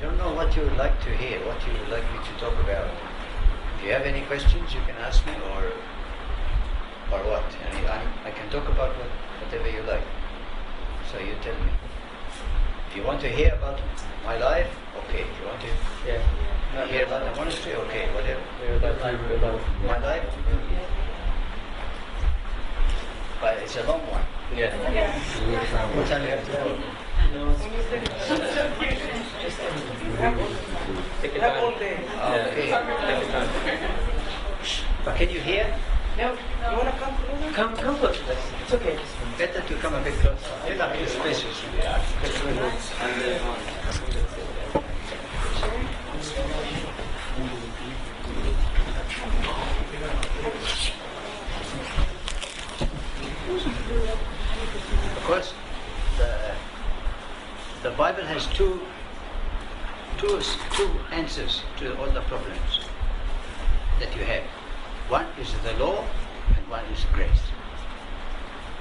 don't know what you would like to hear, what you would like me to talk about. If you have any questions, you can ask me, or what. I can talk about whatever you like. So you tell me. If you want to hear about my life, okay. If you want to hear about the monastery, okay. Whatever. My life? But it's a long one. Yeah. What time do you have to go? Take your time. Okay. Take your time. But can you hear? No. You want to come closer? Come close. It's okay. Better to come a bit closer. The spaces. Of course, the Bible has two answers to all the problems that you have. One is the law and one is grace.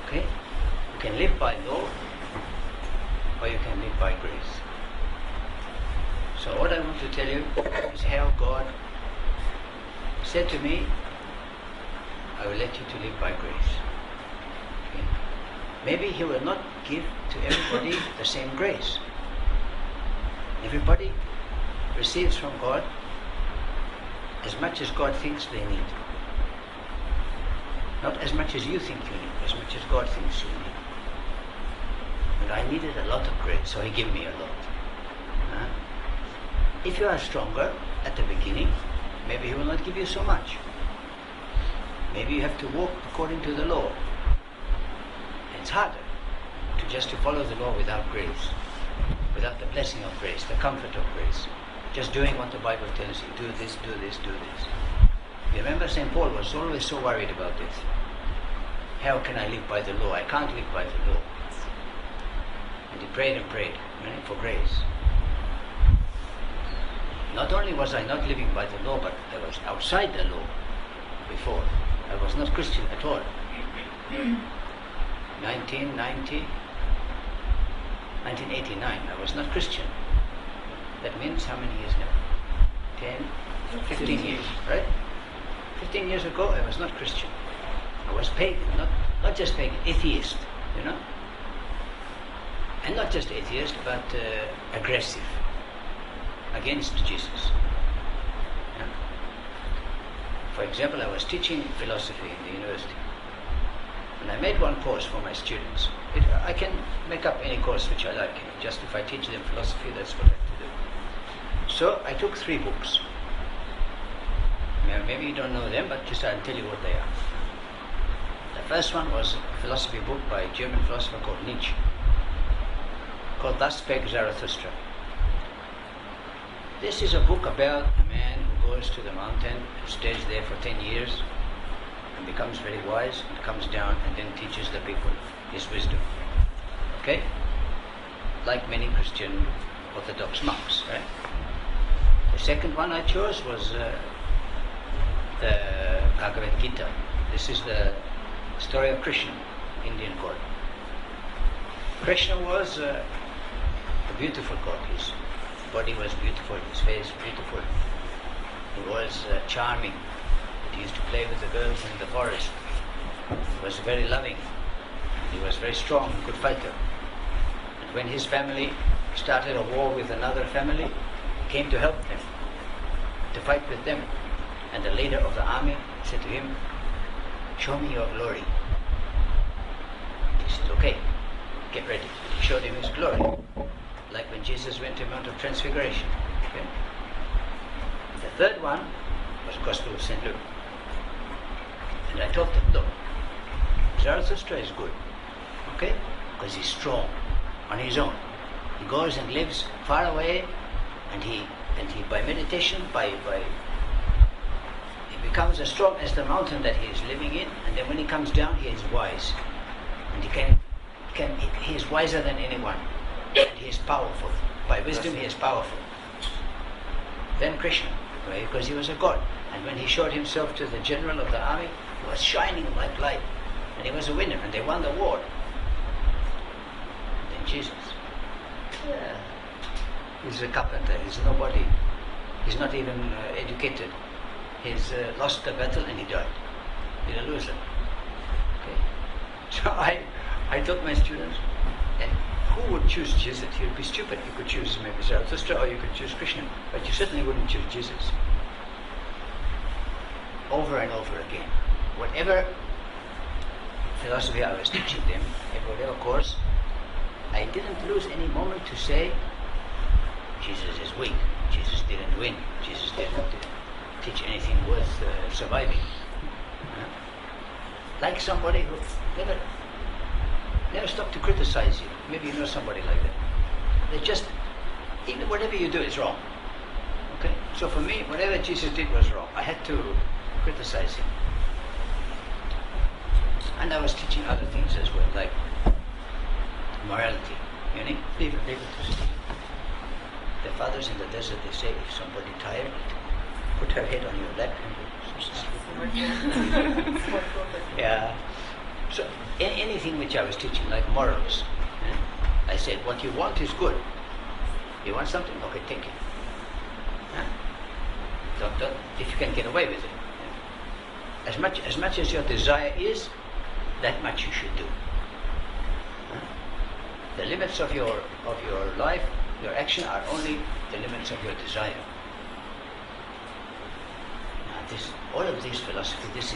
Okay? You can live by law or you can live by grace. So what I want to tell you is how God said to me, I will let you to live by grace. Okay? Maybe He will not give to everybody the same grace. Everybody receives from God as much as God thinks they need. Not as much as you think you need, as much as God thinks you need. But I needed a lot of grace, so He gave me a lot. If you are stronger at the beginning, maybe He will not give you so much. Maybe you have to walk according to the law. It's harder to follow the law without grace, without the blessing of grace, the comfort of grace. Just doing what the Bible tells you, do this, do this, do this. You remember St. Paul was always so worried about this. How can I live by the law? I can't live by the law. And he prayed and prayed for grace. Not only was I not living by the law, but I was outside the law before. I was not Christian at all. 1989, I was not Christian. That means how many years now? 10, 15 years, right? 15 years ago, I was not Christian. I was pagan, not just pagan, atheist, you know? And not just atheist, but aggressive against Jesus. Yeah? For example, I was teaching philosophy in the university. And I made one course for my students. I can make up any course which I like. Just if I teach them philosophy, that's what I have to do. So I took 3 books. Maybe you don't know them, but just I'll tell you what they are. The first one was a philosophy book by a German philosopher called Nietzsche, called Thus Spake Zarathustra. This is a book about a man who goes to the mountain and stays there for 10 years and becomes very wise and comes down and then teaches the people his wisdom. Okay? Like many Christian Orthodox monks, right? The second one I chose was the Gita. This is the story of Krishna, Indian god. Krishna was a beautiful god. His body was beautiful, his face beautiful. He was charming. He used to play with the girls in the forest. He was very loving. He was very strong, a good fighter. And when his family started a war with another family, he came to help them, to fight with them. And the leader of the army said to him, "Show me your glory." He said, "Okay, get ready." He showed him his glory, like when Jesus went to Mount of Transfiguration. Okay? The third one was Gospel of St. Luke. And I told them, look, Zarathustra is good, okay? Because he's strong on his own. He goes and lives far away, and he by meditation, by he becomes as strong as the mountain that he is living in, and then when he comes down, he is wise, and he is wiser than anyone, and he is powerful. By wisdom, he is powerful. Then Krishna, because he was a god, and when he showed himself to the general of the army, he was shining like light, and he was a winner, and they won the war. And then Jesus. Yeah. He's a carpenter. He's nobody. He's not even educated. He's lost the battle and he died. He's a loser. Okay. So I told my students, and who would choose Jesus? He would be stupid. You could choose maybe Zarathustra or you could choose Krishna, but you certainly wouldn't choose Jesus. Over and over again. Whatever philosophy I was teaching them, at whatever course, I didn't lose any moment to say, Jesus is weak, Jesus didn't win, Jesus didn't teach anything worth surviving. Like somebody who never stopped to criticize you. Maybe you know somebody like that. They just, even whatever you do is wrong. Okay? So for me, whatever Jesus did was wrong. I had to criticize him. And I was teaching other things as well, like morality. You know, leave it to see. The fathers in the desert, they say, if somebody tired, put her head on your lap and yeah. So anything which I was teaching, like morals, I said, what you want is good. You want something? Okay, take it. Don't, if you can get away with it. As much as your desire is, that much you should do. The limits of your life, your action, are only the limits of your desire. Now all of this philosophy, this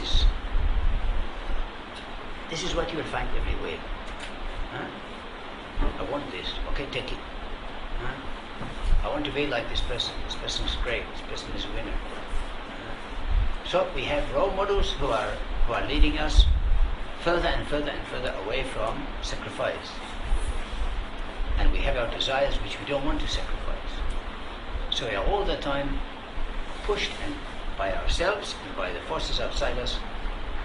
is what you will find everywhere. I want this. Okay, take it. I want to be like this person. This person is great. This person is a winner. So we have role models who are leading us further and further and further away from sacrifice. And we have our desires which we don't want to sacrifice. So we are all the time pushed and by ourselves and by the forces outside us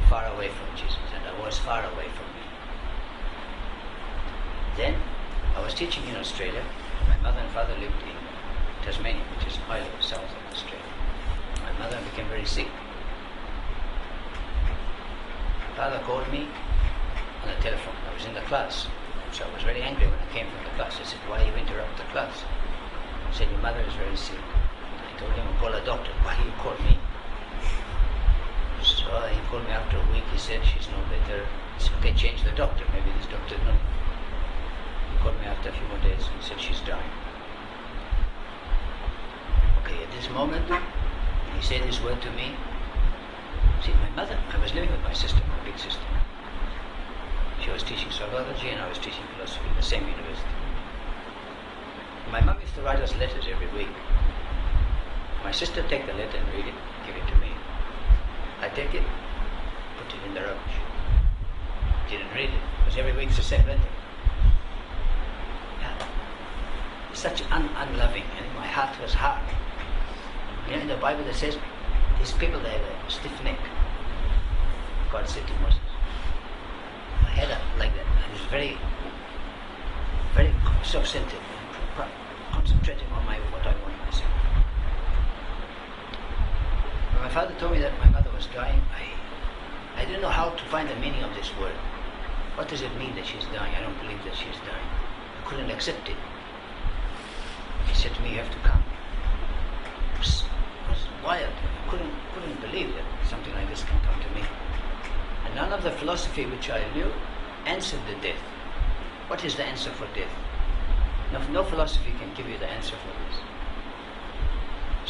far away from Jesus. And I was far away from me. Then I was teaching in Australia. My mother and father lived in Tasmania, which is a mile south of Australia. My mother became very sick. My father called me on the telephone. I was in the class. So I was very angry when I came from the class. I said, why you interrupt the class? He said, your mother is very sick. I told him to call a doctor. Why do you call me? So he called me after a week. He said, she's no better. I said, okay, change the doctor. Maybe this doctor, no. He called me after a few more days and said, she's dying. Okay, at this moment, when he said this word to me, see, my mother, I was living with my sister, my big sister. She was teaching psychology and I was teaching philosophy at the same university. My mom used to write us letters every week. My sister take the letter and read it, give it to me. I take it, put it in the rubbish. Didn't read it, because every week it's the same letter. Yeah. Such unloving, and my heart was hard. You know, in the Bible it says, these people, they have a stiff neck. God said to Moses, I had like that. I was very, very self-centered, concentrating on what I wanted to say. When my father told me that my mother was dying, I didn't know how to find the meaning of this word. What does it mean that she's dying? I don't believe that she's dying. I couldn't accept it. He said to me, you have to come. It was wild. I couldn't believe that something like this can come to me. And none of the philosophy which I knew answered the death. What is the answer for death? No philosophy can give you the answer for this.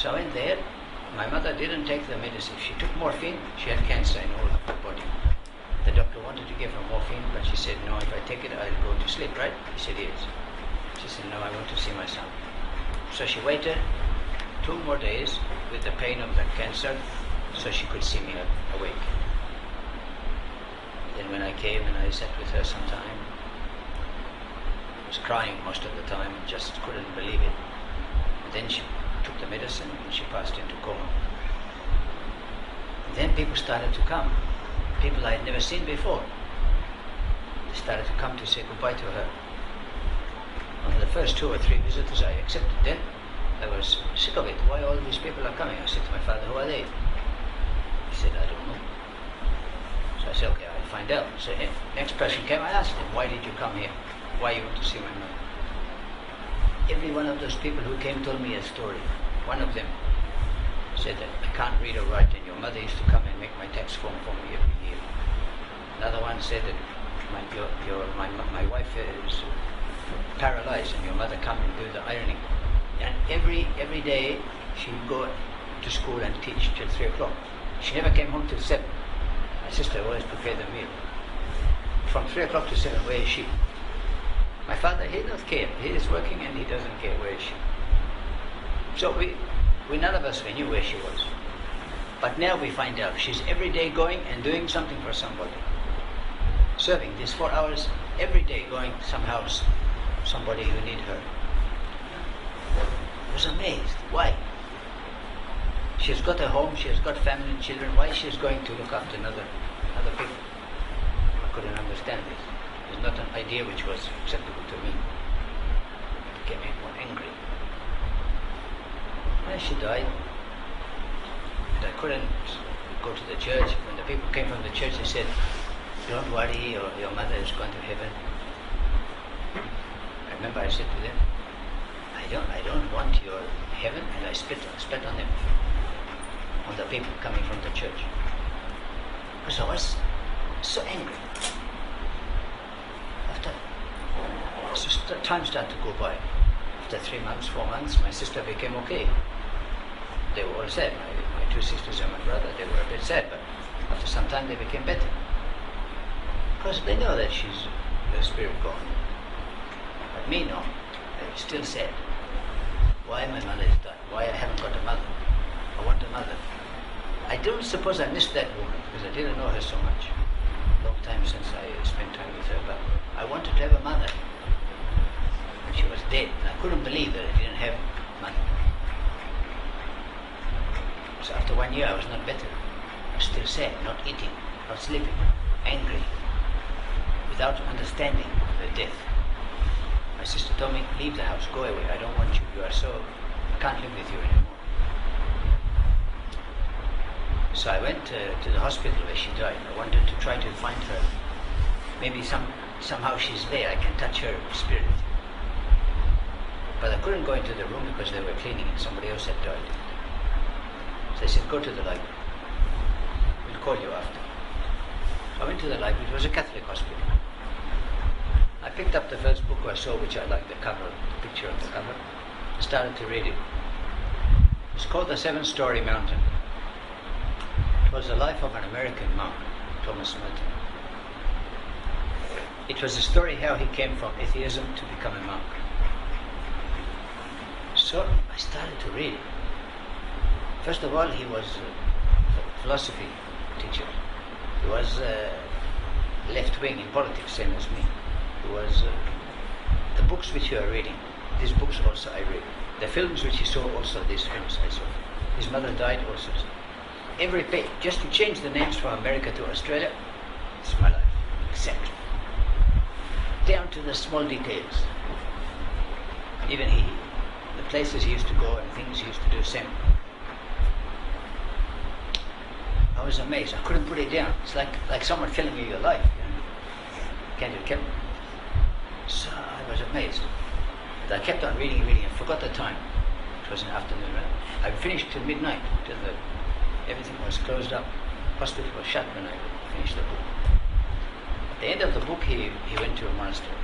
So in there, my mother didn't take the medicine. She took morphine. She had cancer in all of her body. The doctor wanted to give her morphine, but she said, no, if I take it, I'll go to sleep, right? He said, yes. She said, no, I want to see my son. So she waited 2 more days with the pain of the cancer so she could see me awake. Then when I came and I sat with her some time, I was crying most of the time and just couldn't believe it. And then she took the medicine and she passed into coma. And then people started to come. People I had never seen before. They started to come to say goodbye to her. On the first 2 or 3 visitors I accepted. Then I was sick of it. Why all these people are coming? I said to my father, who are they? He said, I don't know. So I said, okay, I'll find out. So next person came, I asked him, why did you come here? Why you want to see my mother? every one of those people who came told me a story. One of them said that I can't read or write, and your mother used to come and make my tax form for me every year. Another one said that my wife is paralyzed, and your mother come and do the ironing. And every day she would go to school and teach till 3 o'clock. She never came home till 7. My sister always prepared the meal. From 3 o'clock to 7, where is she? My father, he doesn't care. He is working and he doesn't care where is she. So we none of us, we knew where she was. But now we find out she's every day going and doing something for somebody. Serving these 4 hours, every day going some house, somebody who need her. I was amazed. Why? She's got a home, she has got family and children. Why she's going to look after other people? I couldn't understand this. It's not an idea which was acceptable to me. It became more angry. When she died, and I couldn't go to the church. When the people came from the church, they said, "Don't worry, your mother is going to heaven." I remember I said to them, I don't want your heaven, and I spit on them, on the people coming from the church. Because I was so angry. After time started to go by. After 3 months, 4 months, my sister became okay. They were all sad. My 2 sisters and my brother, they were a bit sad, but after some time they became better. Because they know that she's the spirit gone. But me, no. They're still sad. Why my mother is died? Why I haven't got a mother? I want a mother. I don't suppose I missed that woman because I didn't know her so much. Long time since I spent time with her, but I wanted to have a mother. And she was dead. And I couldn't believe that I didn't have a mother. So after 1 year I was not better. I was still sad, not eating, not sleeping, angry, without understanding the death. My sister told me, "Leave the house, go away, I don't want you, I can't live with you anymore." So I went to the hospital where she died. I wanted to try to find her. Maybe somehow she's there, I can touch her spirit. But I couldn't go into the room because they were cleaning it, somebody else had died. So they said, "Go to the library, we'll call you after." So I went to the library, it was a Catholic hospital. I picked up the first book I saw, which I liked, the cover, the picture of the cover. I started to read it. It's called The 7-Story Mountain. It was the life of an American monk, Thomas Merton. It was a story how he came from atheism to become a monk. So I started to read it. First of all, he was a philosophy teacher. He was left-wing in politics, same as me. It was the books which you are reading. These books also I read. The films which he saw also, these films I saw. His mother died also. Every page, just to change the names from America to Australia, it's my life, exactly. Down to the small details. Even the places he used to go and things he used to do, same. I was amazed. I couldn't put it down. It's like someone telling you your life. You know? Can't you kill me? So I was amazed. But I kept on reading and forgot the time. It was an afternoon. Right? I finished till midnight, till everything was closed up. Hospital was shut when I finished the book. At the end of the book, he went to a monastery.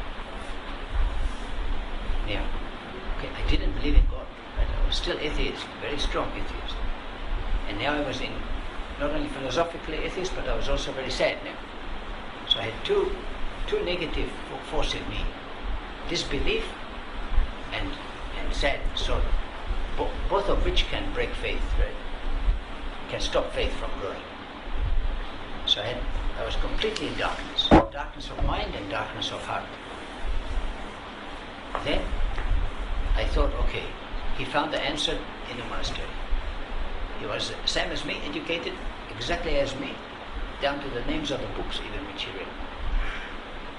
Yeah. Okay, I didn't believe in God, but I was still atheist, very strong atheist. And now I was in not only philosophically atheist, but I was also very sad now. So I had two negative forces in me: disbelief and sadness. So both of which can break faith, right? Can stop faith from growing. So I was completely in darkness of mind and darkness of heart. Then I thought, okay, he found the answer in the monastery. He was the same as me, educated exactly as me, down to the names of the books even which he read.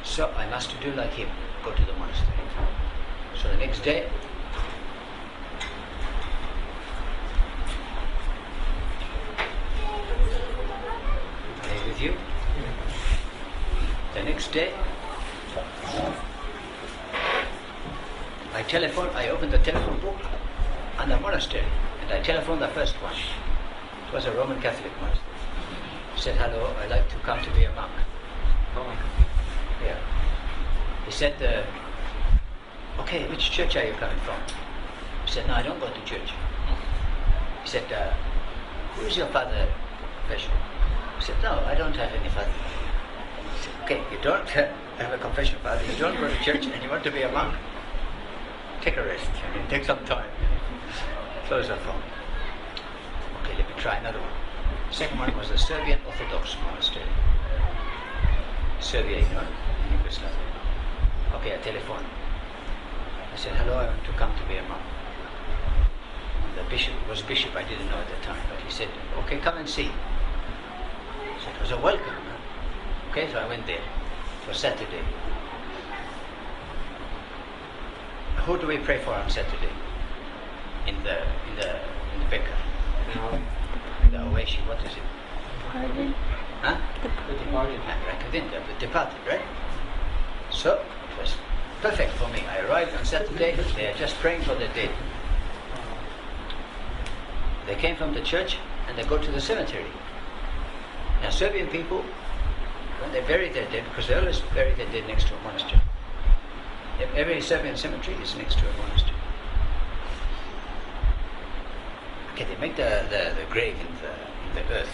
So I must do like him, go to the monastery. So the next day, are you with you? The next day, I I opened the telephone book on the monastery, and I telephoned the first one. It was a Roman Catholic monastery. He said, hello, I'd like to come to be a monk. Yeah. He said, okay, which church are you coming from? He said, no, I don't go to church. He said, who is your father, confession? He said, no, I don't have any father. He said, okay, you don't have a confession father, you don't go to church, and you want to be a monk? Take a rest, take some time. Close the phone. Okay, let me try another one. Second one was the Serbian Orthodox monastery. Serbia, you know, in Yugoslavia. Okay, I telephoned. I said, hello, I want to come to be a monk. The bishop was bishop, I didn't know at the time, but he said, okay, come and see. So it was a welcome. Huh? Okay, so I went there. It was Saturday. Who do we pray for on Saturday? In the Becca. No. The Oashi, what is it? Pardon? Huh? The departed. The departed, right? So it was perfect for me. I arrived on Saturday, they are just praying for the dead. They came from the church and they go to the cemetery. Now Serbian people, when they bury their dead, because they always bury their dead next to a monastery. Every Serbian cemetery is next to a monastery. Okay, they make the grave in the earth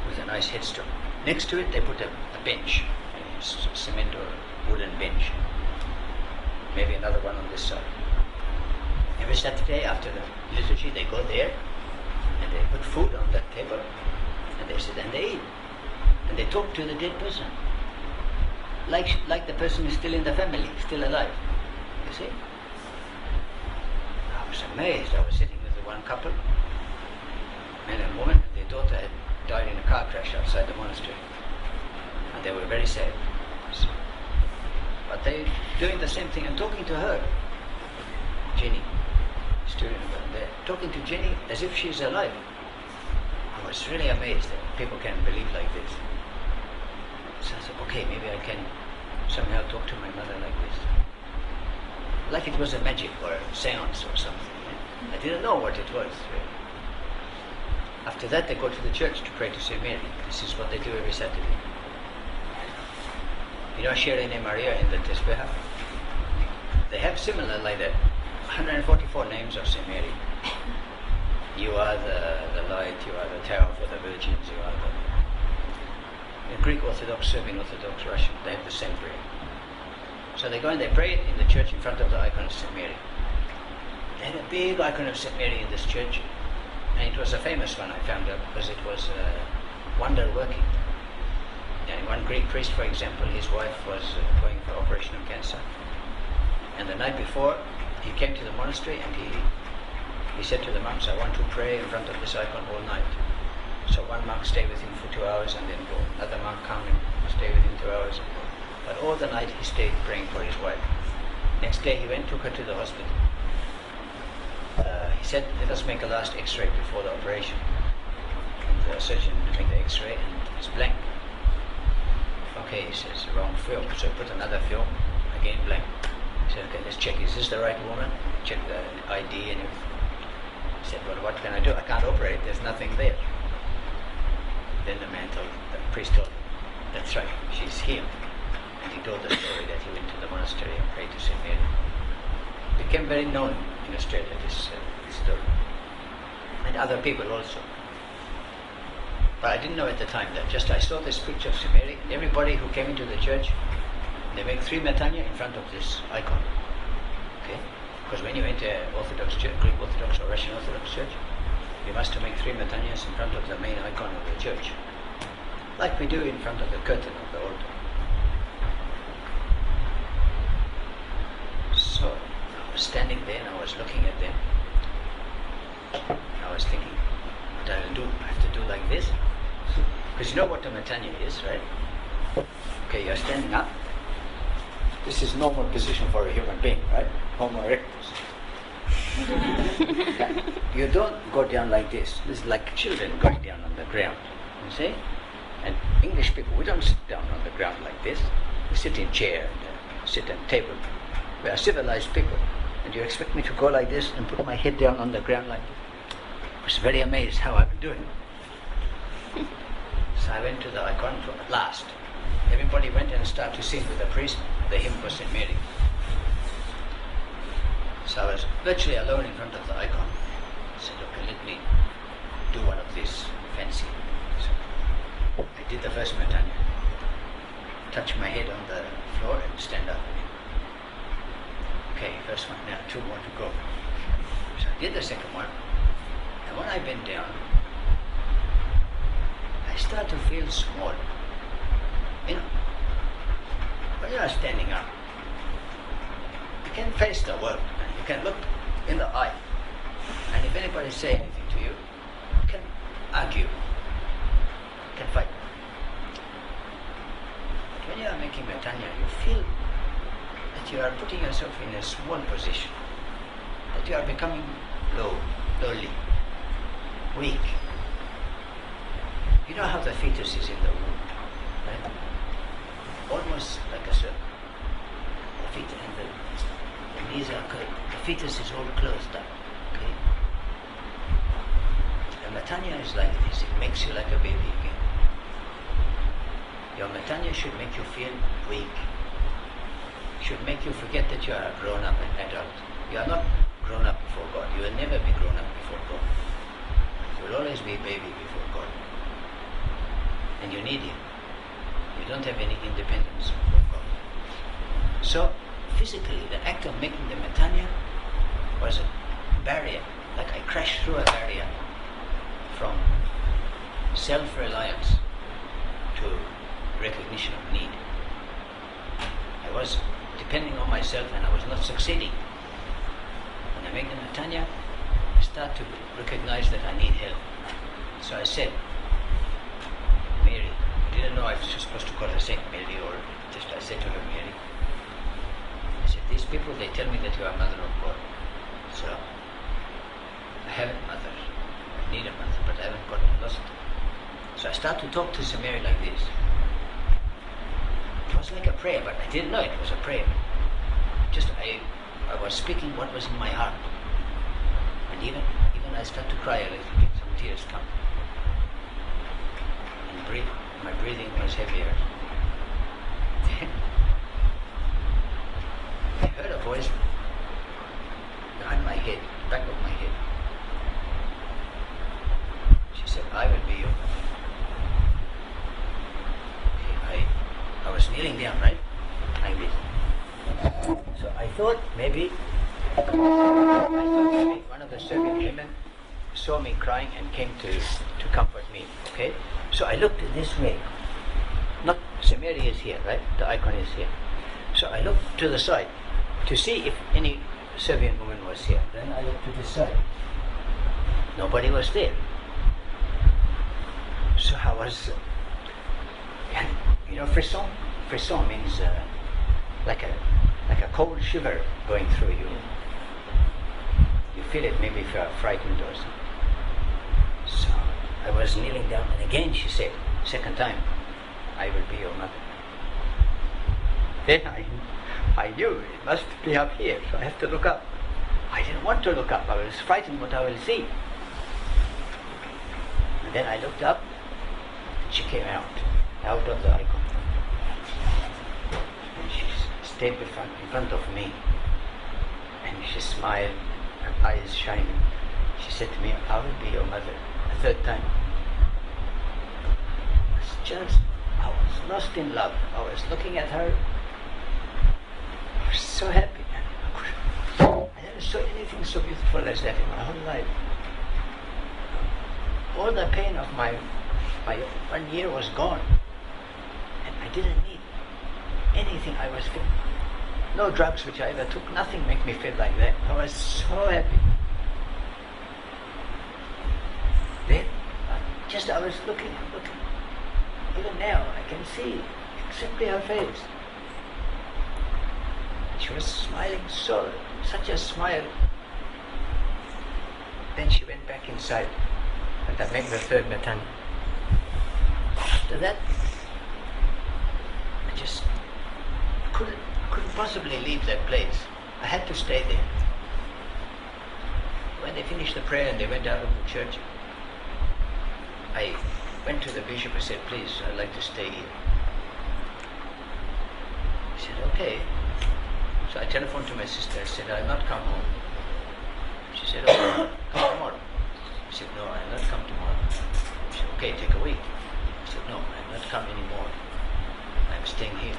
with a nice headstone. Next to it they put a bench, a cement or wooden bench. Maybe another one on this side. Every Saturday after the liturgy they go there and they put food on that table and they sit and they eat. And they talk to the dead person. Like the person is still in the family, still alive. You see? I was amazed. I was sitting with the one couple, man and woman, and their daughter had died in a car crash outside the monastery. And they were very sad. But they doing the same thing and talking to her, Jenny, student, and they're talking to Jenny as if she's alive. I was really amazed that people can believe like this. So I said, okay, maybe I can somehow talk to my mother like this. Like it was a magic or a seance or something. I didn't know what it was. Really. After that, they go to the church to pray to St. Mary. This is what they do every Saturday. You know Shirene Maria in the Tesbeha? They have similar like that. 144 names of St. Mary. You are the light, you are the tower for the virgins, you are the... In Greek Orthodox, Serbian Orthodox, Russian, they have the same prayer. So they go and they pray it in the church in front of the icon of St. Mary. They had a big icon of St. Mary in this church, and it was a famous one, I found out, because it was wonder working. And one Greek priest, for example, his wife was going for operation of cancer, and the night before he came to the monastery and he said to the monks, I want to pray in front of this icon all night. So one monk stayed with him for 2 hours and then go. Another monk come and stay with him 2 hours. But all the night he stayed praying for his wife. Next day he went, took her to the hospital. He said, let us make a last x-ray before the operation. And the surgeon made the x-ray and it's blank. Okay, he says, wrong film. So he put another film, again blank. He said, okay, let's check, is this the right woman? Check the ID and everything. He said, well, what can I do? I can't operate, there's nothing there. Then the priest told him, that's right, she's healed. And he told the story that he went to the monastery and prayed to St. Mary. It became very known in Australia, this story. And other people also. But I didn't know at the time that. Just I saw this picture of St. Mary, and everybody who came into the church, they make 3 metania in front of this icon. Okay? Because when you enter Orthodox Church, Greek Orthodox or Russian Orthodox Church, you must make 3 metanias in front of the main icon of the church, like we do in front of the curtain of the altar. So I was standing there and I was looking at them. And I was thinking, what I'll do, I have to do like this. Because you know what a metania is, right? Okay, you're standing up. This is normal position for a human being, right? Homo erectus. You don't go down like this. This is like children going down on the ground. You see? And English people, we don't sit down on the ground like this. We sit in chair, and sit at table. We are civilized people. And you expect me to go like this and put my head down on the ground like this? I was very amazed how I was doing. So I went to the icon at last. Everybody went and started to sing with the priest, the hymn for St. Mary. So I was virtually alone in front of the icon. I said, okay, let me do one of these fancy. So I did the first Matanya. Touch my head on the floor and stand up. Okay, first one, now 2 more to go. So I did the second one, and when I bent down, I started to feel small. You know, when you are standing up, you can face the world, and you can look in the eye, and if anybody say anything to you, you can argue, you can fight. But when you are making Matanya, you feel that you are putting yourself in a small position, that you are becoming lowly, weak. You know how the fetus is in the womb, right? Almost like a serpent. The fetus and the knees are curved. The fetus is all closed up. Okay? The Matanya is like this. It makes you like a baby again. Your Matanya should make you feel weak. Should make you forget that you are a grown-up and adult. You are not grown up before God. You will never be grown up before God. You will always be a baby before God. And you need Him. You don't have any independence before God. So, physically, the act of making the Matanya was a barrier. Like I crashed through a barrier from self-reliance to recognition of need. I was depending on myself and I was not succeeding. When I make the Matanya, I start to recognize that I need help. So I said, Mary, I didn't know I was supposed to call her Saint Mary, or just I said to her, Mary, I said, these people, they tell me that you are Mother of God. So I haven't mother. I need a mother, but I haven't gotten lost. So I start to talk to Saint Mary like this. It was like a prayer, but I didn't know it was a prayer. Just I was speaking what was in my heart. And even I start to cry a little bit, some tears come. And my breathing was heavier. Then I heard a voice behind my head, back of my head. She said, I will be you. I was kneeling down, right? Like this. So I thought maybe one of the Serbian women saw me crying and came to comfort me. Okay? So I looked this way. Not Saint Mary is here, right? The icon is here. So I looked to the side to see if any Serbian woman was here. Then I looked to the side. Nobody was there. So I was, you know, frisson? Frisson means like a cold shiver going through you. You feel it maybe if you are frightened or something. So I was kneeling down, and again she said, second time, I will be your mother. Then I knew it must be up here, so I have to look up. I didn't want to look up. I was frightened what I will see. And then I looked up, and she came out of the icon. And she stayed in front of me, and she smiled, her eyes shining. She said to me, I will be your mother, a third time. I was lost in love. I was looking at her. I was so happy. I never saw anything so beautiful as that in my whole life. All the pain of my 1 year was gone. And I didn't need anything. I was feeling no drugs which I ever took, nothing made me feel like that. I was so happy. Then I was looking. Even now I can see exactly her face. She was smiling such a smile. Then she went back inside, and I made the third Matanya. After that, I couldn't possibly leave that place. I had to stay there. When they finished the prayer and they went out of the church, I went to the bishop and said, please, I'd like to stay here. He said, okay. So I telephoned to my sister. I said, I'll not come home. She said, oh, come tomorrow. I said, no, I'll not come tomorrow. She said, okay, take a week. I said, no, I'll not come anymore. I'm staying here.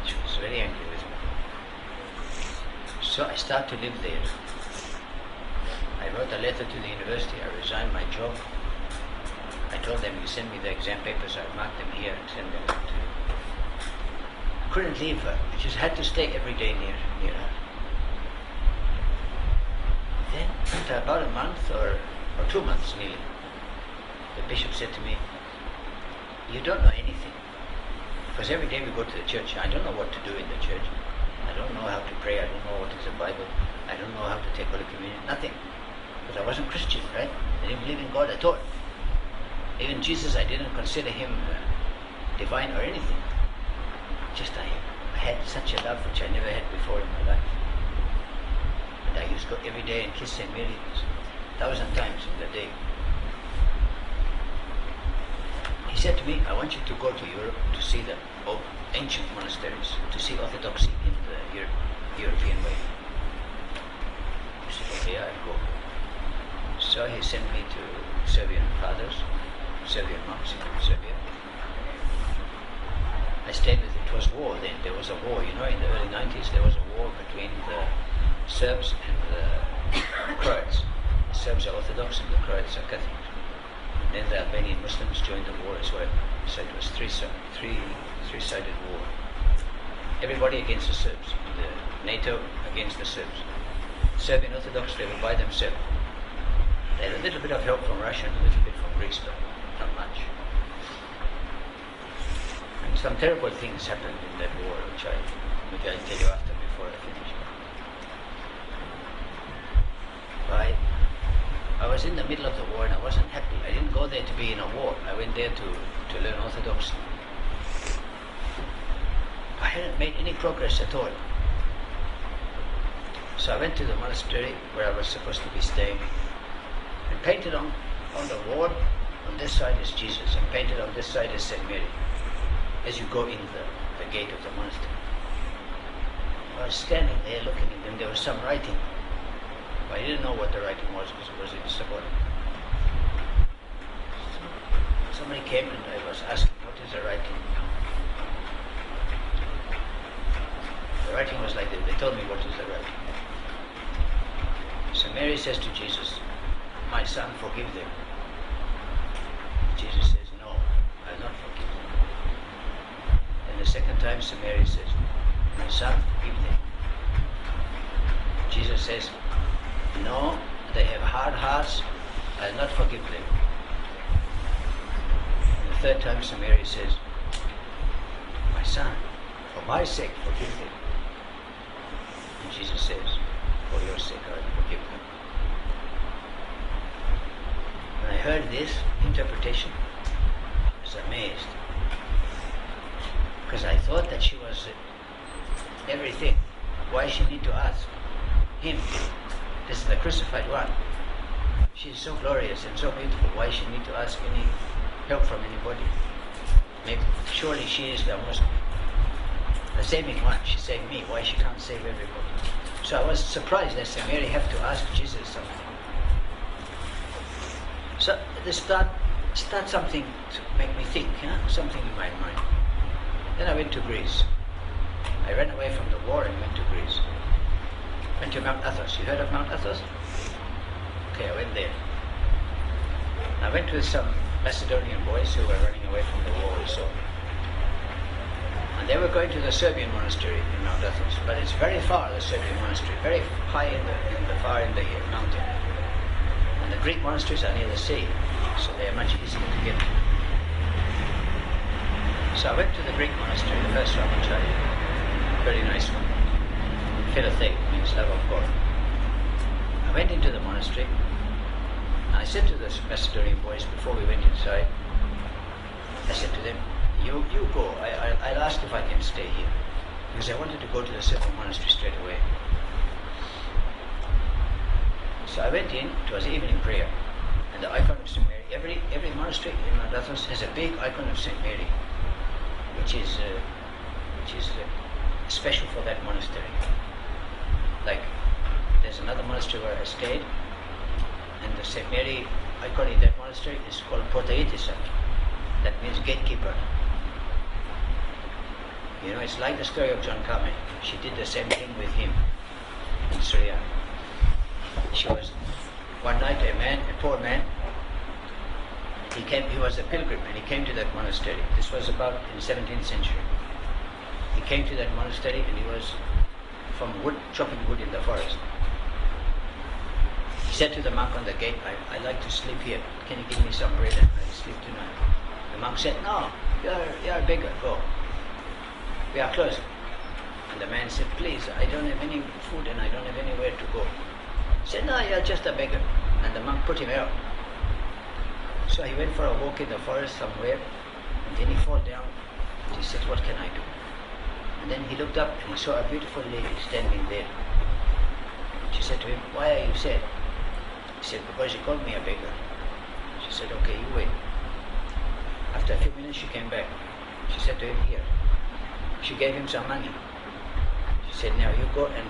She was very angry with me. So I started to live there. I wrote a letter to the university. I resigned my job. I told them, you send me the exam papers, I'll mark them here and send them to you. I couldn't leave her. I just had to stay every day near her. Then, after about a month or 2 months nearly, the bishop said to me, you don't know anything. Because every day we go to the church, I don't know what to do in the church. I don't know how to pray, I don't know what is the Bible, I don't know how to take Holy Communion, nothing. Because I wasn't Christian, right? I didn't believe in God at all. Even Jesus, I didn't consider him divine or anything. Just I had such a love which I never had before in my life. And I used to go every day and kiss St. Mary 1,000 times in the day. He said to me, I want you to go to Europe to see the ancient monasteries, to see orthodoxy in the European way. I said, okay, I'll go. So he sent me to Serbian fathers, Serbian monks in Serbia. I stayed with, it was war then, there was a war, in the early 90s there was a war between the Serbs and the Croats. The Serbs are Orthodox and the Croats are Catholic. And then the Albanian Muslims joined the war as well. So it was three-sided war. Everybody against the Serbs, the NATO against the Serbs. Serbian Orthodox, they were by themselves. They had a little bit of help from Russia and a little bit from Greece, but not much. And some terrible things happened in that war, which maybe I'll tell you after before I finish. I was in the middle of the war and I wasn't happy. I didn't go there to be in a war. I went there to learn Orthodoxy. I hadn't made any progress at all. So I went to the monastery where I was supposed to be staying and painted on the wall, on this side is Jesus, and painted on this side is St. Mary, as you go in the gate of the monastery. I was standing there looking at them, there was some writing. I didn't know what the writing was because it was in Sabon. So somebody came and I was asking, what is the writing? The writing was like this. They told me what is the writing. So Mary says to Jesus, my son, forgive them. Jesus says, no, I'll not forgive them. And the second time, so Mary says, my son, forgive them. Jesus says, no, they have hard hearts, I'll not forgive them. And the third time, so Mary says, my son, for my sake, forgive them. And Jesus says, for your sake, I will forgive them. When I heard this interpretation, I was amazed. Because I thought that she was everything. Why she need to ask him? This is the crucified one. She is so glorious and so beautiful. Why she need to ask any help from anybody? Maybe, surely she is the saving one. She saved me. Why she can't save everybody? So I was surprised that St. Mary had to ask Jesus something. So this start something to make me think, something in my mind. Then I went to Greece. I ran away from the war and went to Greece. Went to Mount Athos. You heard of Mount Athos? Okay, I went there. I went with some Macedonian boys who were running away from the war also. And they were going to the Serbian monastery in Mount Athos, but it's very far, the Serbian monastery, very high far in the mountain. And the Greek monasteries are near the sea, so they are much easier to get to. So I went to the Greek monastery, the first one which I did, very nice one. Philothea means love of God. I went into the monastery and I said to the Macedonian boys before we went inside, I said to them, you go, I'll ask if I can stay here. Because I wanted to go to the Serbian monastery straight away. So I went in, it was evening prayer, and the icon of St. Mary, every monastery in Lazarus has a big icon of St. Mary, which is special for that monastery. Like, there's another monastery where I stayed, and the St. Mary icon in that monastery is called Patήρ. That means gatekeeper. You know, it's like the story of John Carmen. She did the same thing with him in Syria. She was, one night a poor man, he was a pilgrim and he came to that monastery. This was about in the 17th century. He came to that monastery and he was from chopping wood in the forest. He said to the monk on the gate, I like to sleep here. Can you give me some bread and I'll sleep tonight? The monk said, no, you're a beggar, go. We are closed. And the man said, please, I don't have any food and I don't have anywhere to go. He said, no, you're just a beggar. And the monk put him out. So he went for a walk in the forest somewhere, and then he fell down. And he said, what can I do? And then he looked up and he saw a beautiful lady standing there. She said to him, why are you sad? He said, because she called me a beggar. She said, okay, you wait. After a few minutes she came back. She said to him, here. She gave him some money. She said, now you go and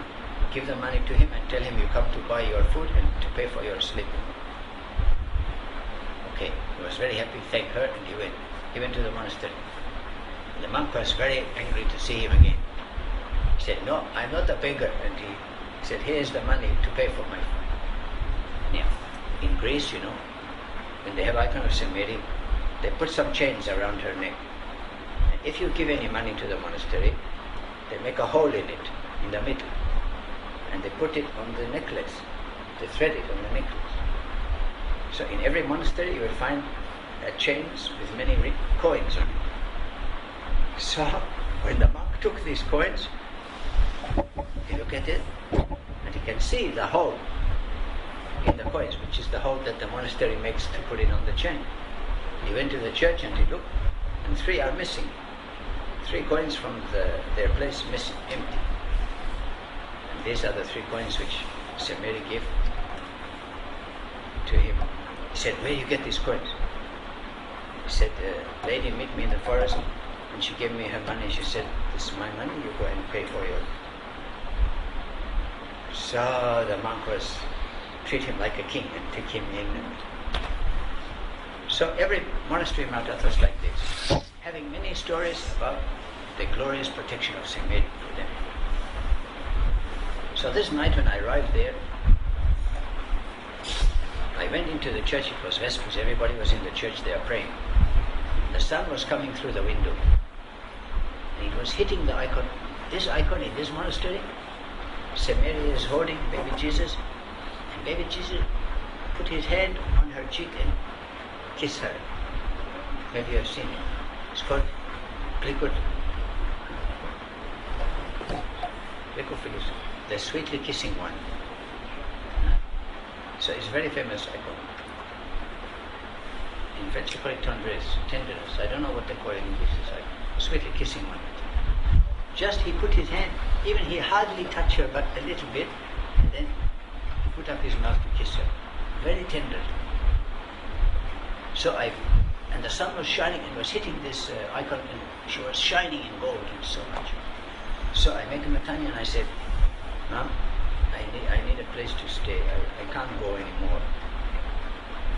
give the money to him and tell him you come to buy your food and to pay for your sleep. Okay, he was very happy, thanked her, and he went. He went to the monastery. And the monk was very angry to see him again. He said, no, I'm not a beggar. And he said, here's the money to pay for my food. Now, in Greece, you know, when they have icon of St. Mary, they put some chains around her neck. And if you give any money to the monastery, they make a hole in it, in the middle. And they put it on the necklace. They thread it on the necklace. So in every monastery you will find chains with many coins on it. So when the monk took these coins, he looked at it and he can see the hole in the coins, which is the hole that the monastery makes to put it on the chain. He went to the church and he looked, and 3 are missing. 3 coins from their place missing, empty. And these are the 3 coins which St. Mary gave to him. He said, where do you get these coins? He said, a lady met me in the forest and she gave me her money. She said, this is my money, you go and pay for yours. So the monk was treat him like a king and take him in. So every monastery in Mount Athos was like this, having many stories about the glorious protection of St. Mary for them. So this night when I arrived there, I went into the church. It was Vespers, everybody was in the church there praying. The sun was coming through the window and it was hitting the icon. This icon in this monastery, St. Mary is holding baby Jesus, and baby Jesus put his hand on her cheek and kissed her. Maybe you have seen it. It's called Plicut. The sweetly kissing one. So it's very famous icon. In French they call it tenderness. I don't know what they call it in English. It's like sweetly kissing one. Just he put his hand, even he hardly touched her but a little bit, and then he put up his mouth to kiss her. Very tender. So and the sun was shining and was hitting this icon, and she was shining in gold and so much. So I met Matanya and I said, Mom, I need a place to stay. I can't go anymore.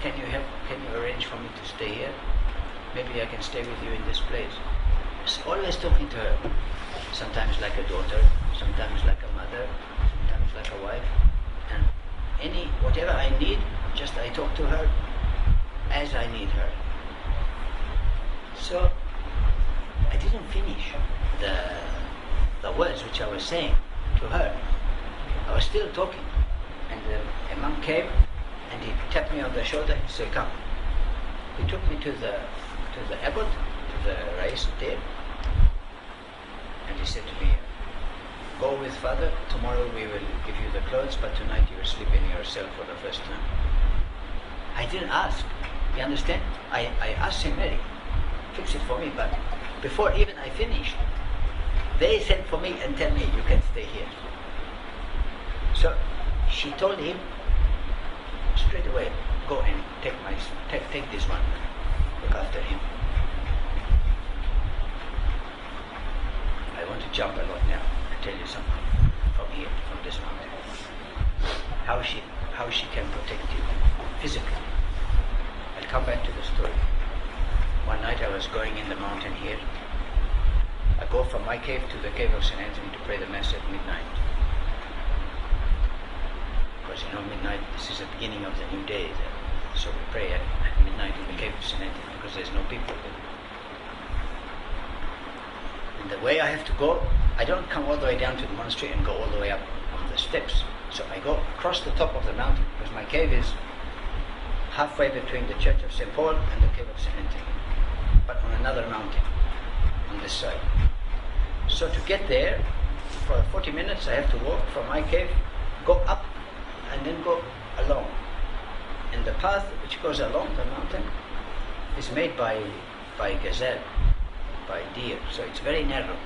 Can you arrange for me to stay here? Maybe I can stay with you in this place. I was always talking to her. Sometimes like a daughter, sometimes like a mother, sometimes like a wife. And whatever I need, just I talk to her as I need her. So I didn't finish the words which I was saying to her. I was still talking, and a monk came and he tapped me on the shoulder and said, come. He took me to the abbot, to the rais there, and he said to me, go with Father, tomorrow we will give you the clothes, but tonight you will sleep in your cell for the first time. I didn't ask, you understand? I asked St. Mary, fix it for me, but before even I finished, they sent for me and tell me, you can stay here. So she told him, straight away go and take this one, look after him. I want to jump a lot now and tell you something from here, from this mountain. How she can protect you physically. I'll come back to the story. One night I was going in the mountain here. I go from my cave to the cave of St. Anthony to pray the Mass at midnight. Because midnight, this is the beginning of the new day. So we pray at midnight in the cave of St. Anthony because there's no people there. And the way I have to go, I don't come all the way down to the monastery and go all the way up on the steps. So I go across the top of the mountain because my cave is halfway between the Church of St. Paul and the cave of St. Anthony, but on another mountain on this side. So to get there, for 40 minutes I have to walk from my cave, go up and then go along. And the path which goes along the mountain is made by gazelle, by deer. So it's very narrow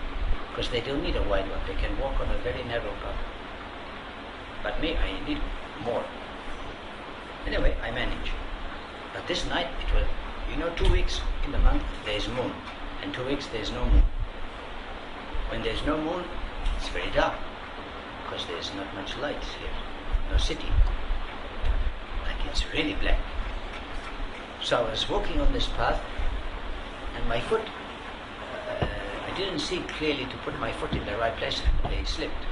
because they don't need a wide one. They can walk on a very narrow path. But me, I need more. Anyway, I manage. But this night it was, 2 weeks in the month there is moon, and 2 weeks there is no moon. When there is no moon, it's very dark because there is not much light here, no city. Like it's really black. So I was walking on this path, and my foot, I didn't see clearly to put my foot in the right place, and I slipped.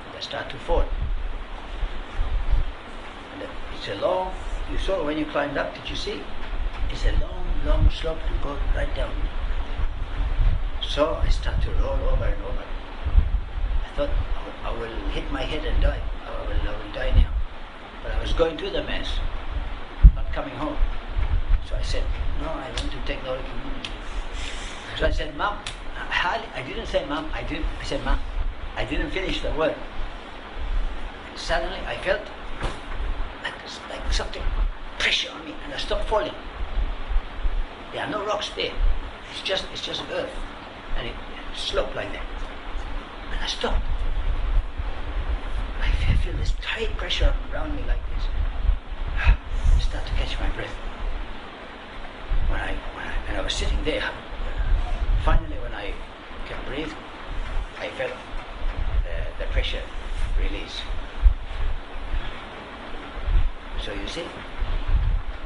And I started to fall. And it's a long, you saw when you climbed up, did you see? It's a long slope and go right down. So I start to roll over and over. I thought I will hit my head and die. I will die now. But I was going to the Mass, not coming home. So I said, no, I want to take the Holy Communion. So I said, Mom, I didn't say Mom, I said, Mom, I didn't finish the word. Suddenly I felt like something pressure on me, and I stopped falling. There are no rocks there. It's just earth, and it sloped like that. And I stopped. I feel this tight pressure around me like this. I start to catch my breath. When I was sitting there, finally when I can breathe, I felt the pressure release. So you see,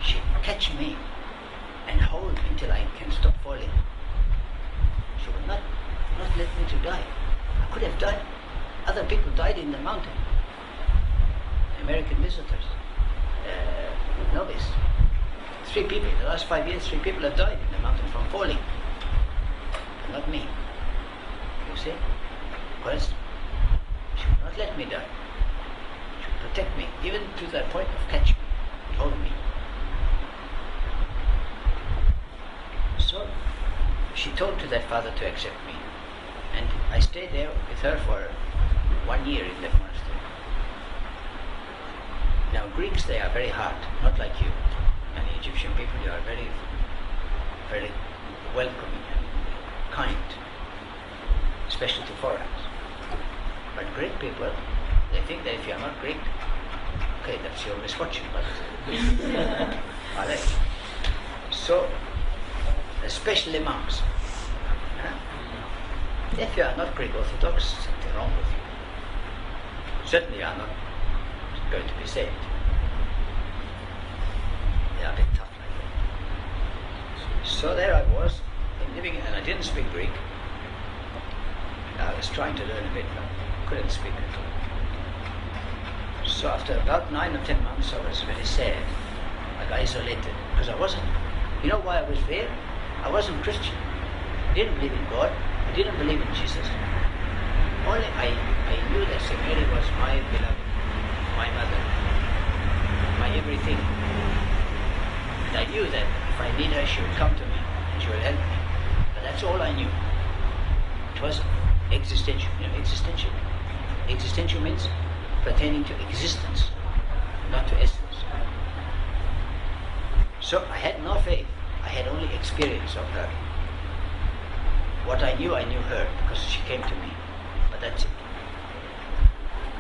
she catch me and hold me until I can stop falling. She would not let me to die. I could have died. Other people died in the mountain. American visitors, novice. 3 people, in the last 5 years, 3 people have died in the mountain from falling. But not me. You see? Because she would not let me die. She would protect me, even to the point of catching me, hold me. So she told to that father to accept me. And I stayed there with her for 1 year in that monastery. Now Greeks, they are very hard, not like you. And the Egyptian people, they are very, very welcoming and kind, especially to foreigners. But Greek people, they think that if you are not Greek, okay, that's your misfortune, but alright. So, especially monks. If you are not Greek Orthodox, something wrong with you. Certainly you are not going to be saved. They are a bit tough like that. So there I was, living, and I didn't speak Greek. I was trying to learn a bit, but couldn't speak at all. So after about 9 or 10 months, I was very sad, like isolated, because I wasn't. You know why I was there? I wasn't Christian. I didn't believe in God. I didn't believe in Jesus. Only I knew that St. Mary was my beloved, my mother, my everything. And I knew that if I need her, she would come to me and she would help me. But that's all I knew. It was existential. Existential. Existential means pertaining to existence, not to essence. So I had no faith. I had only experience of her. What I knew her because she came to me. But that's it.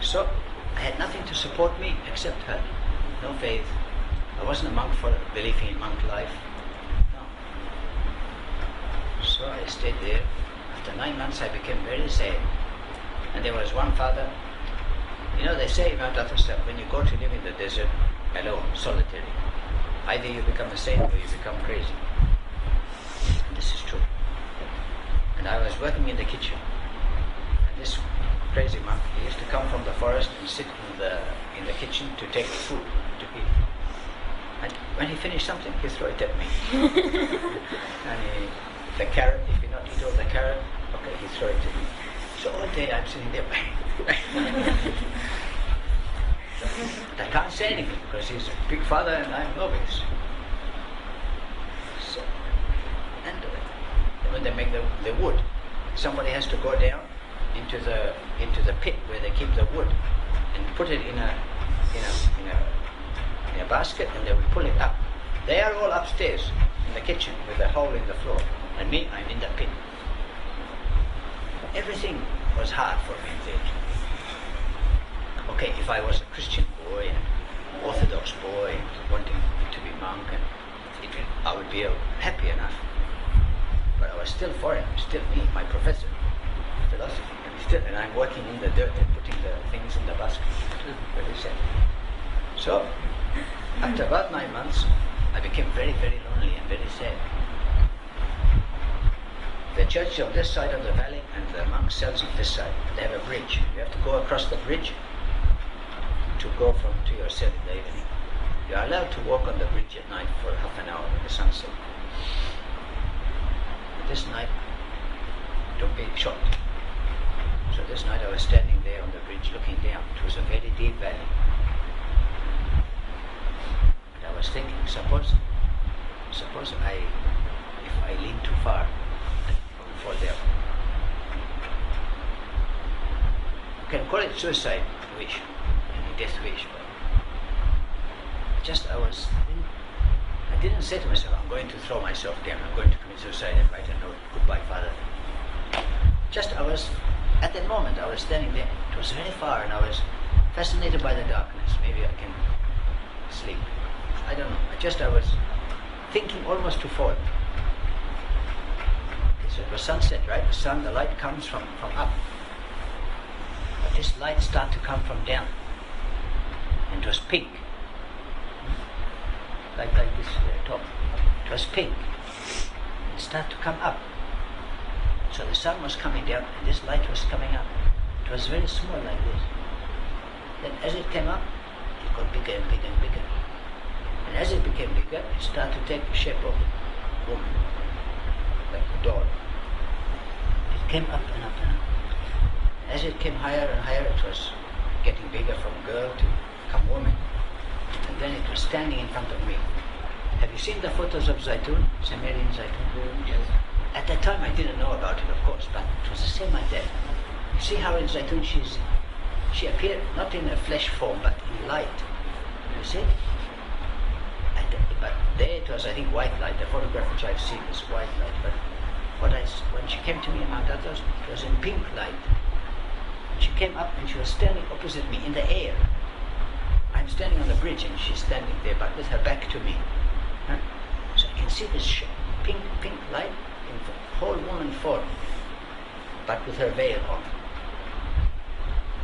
So I had nothing to support me except her. No faith, I wasn't a monk for believing in monk life. No. So I stayed there. After 9 months I became very sad. And there was one father. You know, they say about other stuff, when you go to live in the desert alone, solitary, either you become a saint or you become crazy. And this is true. And I was working in the kitchen. And this crazy monk, he used to come from the forest and sit in the kitchen to take food to eat. And when he finished something, he threw it at me. And the carrot, if you not eat all the carrot, okay, he threw it to me. So all day I'm sitting there. I can't say anything because he's a big father and I'm novice. So, and when they make the wood, somebody has to go down into the pit where they keep the wood and put it in a basket, and they will pull it up. They are all upstairs in the kitchen with a hole in the floor, and me, I'm in the pit. Everything was hard for me there. Okay, if I was a Christian boy and Orthodox boy wanting to be monk, and I would be happy enough. But I was still foreign, still me, my professor, philosophy, and I'm working in the dirt and putting the things in the basket. Very sad. So, after about 9 months, I became very, very lonely and very sad. The church on this side of the valley and the monk cells on this side. They have a bridge. You have to go across the bridge to go to your cell in the evening. You are allowed to walk on the bridge at night for half an hour when the sun sets. This night, don't be shocked. So this night I was standing there on the bridge looking down. It was a very deep valley. And I was thinking, suppose if I lean too far, I will fall down. You can call it suicide wish, death wish, but I didn't say to myself, I'm going to throw myself down, I'm going to commit suicide and write a note, goodbye Father. At that moment I was standing there, it was very far and I was fascinated by the darkness. Maybe I can sleep. I don't know, I was thinking almost to fall. So it was sunset, right? The light comes from up. But this light started to come from down. And it was pink. Like this top. It was pink. It started to come up. So the sun was coming down and this light was coming up. It was very small like this. Then as it came up, it got bigger and bigger and bigger. And as it became bigger, it started to take the shape of a woman, like a doll. It came up and up and up. As it came higher and higher, it was getting bigger from girl to become woman. And then it was standing in front of me. Have you seen the photos of Zaitun, Sumerian Zaitun? Yes. At that time I didn't know about it, of course, but it was the same like that. You see how in Zaitun she appeared not in a flesh form, but in light. You see? But there it was, I think, white light. The photograph which I've seen is white light. But when she came to me among others, it was in pink light. She came up and she was standing opposite me in the air. I'm standing on the bridge and she's standing there, but with her back to me. Huh? So I can see this pink light in the whole woman form, but with her veil on.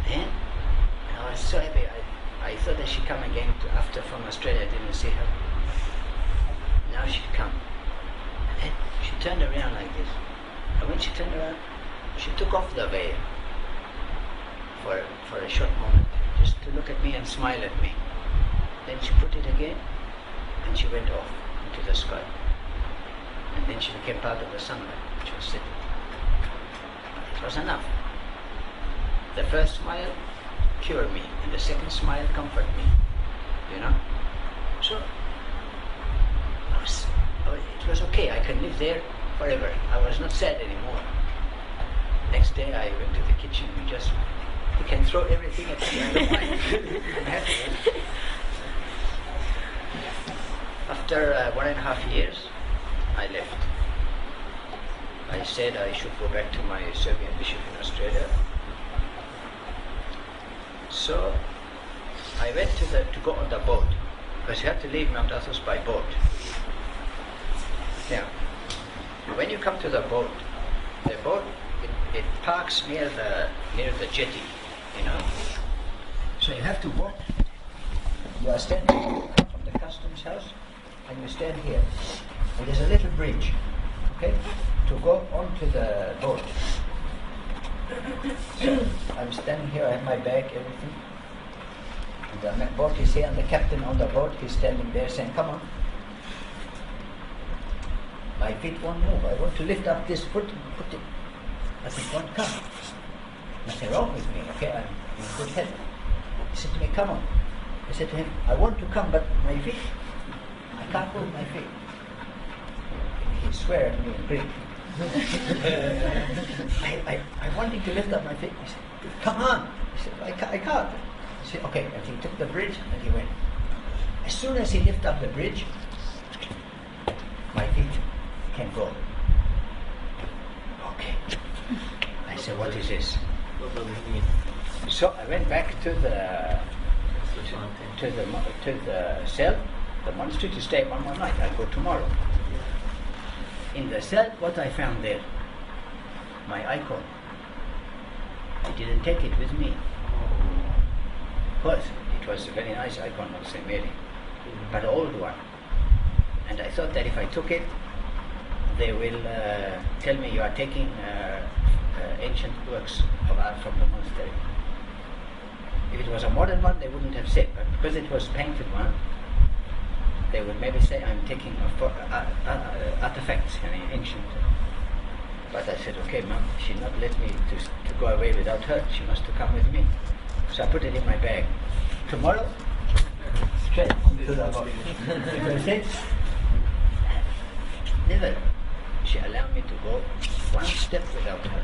Then I was so happy. I thought that she'd come again after from Australia. I didn't see her. Now she'd come. And then she turned around like this. And when she turned around, she took off the veil for a short moment, just to look at me and smile at me. Then she put it again, and she went off into the sky. And then she became part of the sunlight, which was setting. It was enough. The first smile cured me, and the second smile comforted me. You know? So, it was okay. I could live there forever. I was not sad anymore. Next day I went to the kitchen and you can throw everything at me. I don't mind. I'm happy. After 1.5 years, I left. I said I should go back to my Serbian bishop in Australia. So I went to go on the boat. because you have to leave Mount Athos by boat. Now, when you come to the boat it parks near the jetty, you know. So you have to walk. You are standing from the customs house, and you stand here. And there's a little bridge, okay, to go onto the boat. So I'm standing here. I have my bag, everything. And the boat is here, and the captain on the boat, he's standing there saying, "Come on." My feet won't move. I want to lift up this foot and put it, but it won't come. Nothing wrong with me, okay? I'm in good health. He said to me, "Come on." I said to him, "I want to come, but my feet, I can't move my feet." He swore at me in Greek. I wanted to lift up my feet. He said, "Come on." I said, I can't. He said, "Okay." And he took the bridge and he went. As soon as he lifted up the bridge, my feet can go. Okay. I said, "What is this?" So I went back to the cell, the monastery, to stay one more night. I'll go tomorrow. In the cell, what I found there, my icon. I didn't take it with me. But it was a very nice icon of St. Mary, but an old one. And I thought that if I took it, they will tell me you are taking ancient works of art from the monastery. If it was a modern one, they wouldn't have said, but because it was a painted one, they would maybe say I'm taking artifacts, ancient. But I said, "Okay, Mom, she not let me to go away without her. She must come with me." So I put it in my bag. Tomorrow, straight to the boat. Never she allowed me to go one step without her.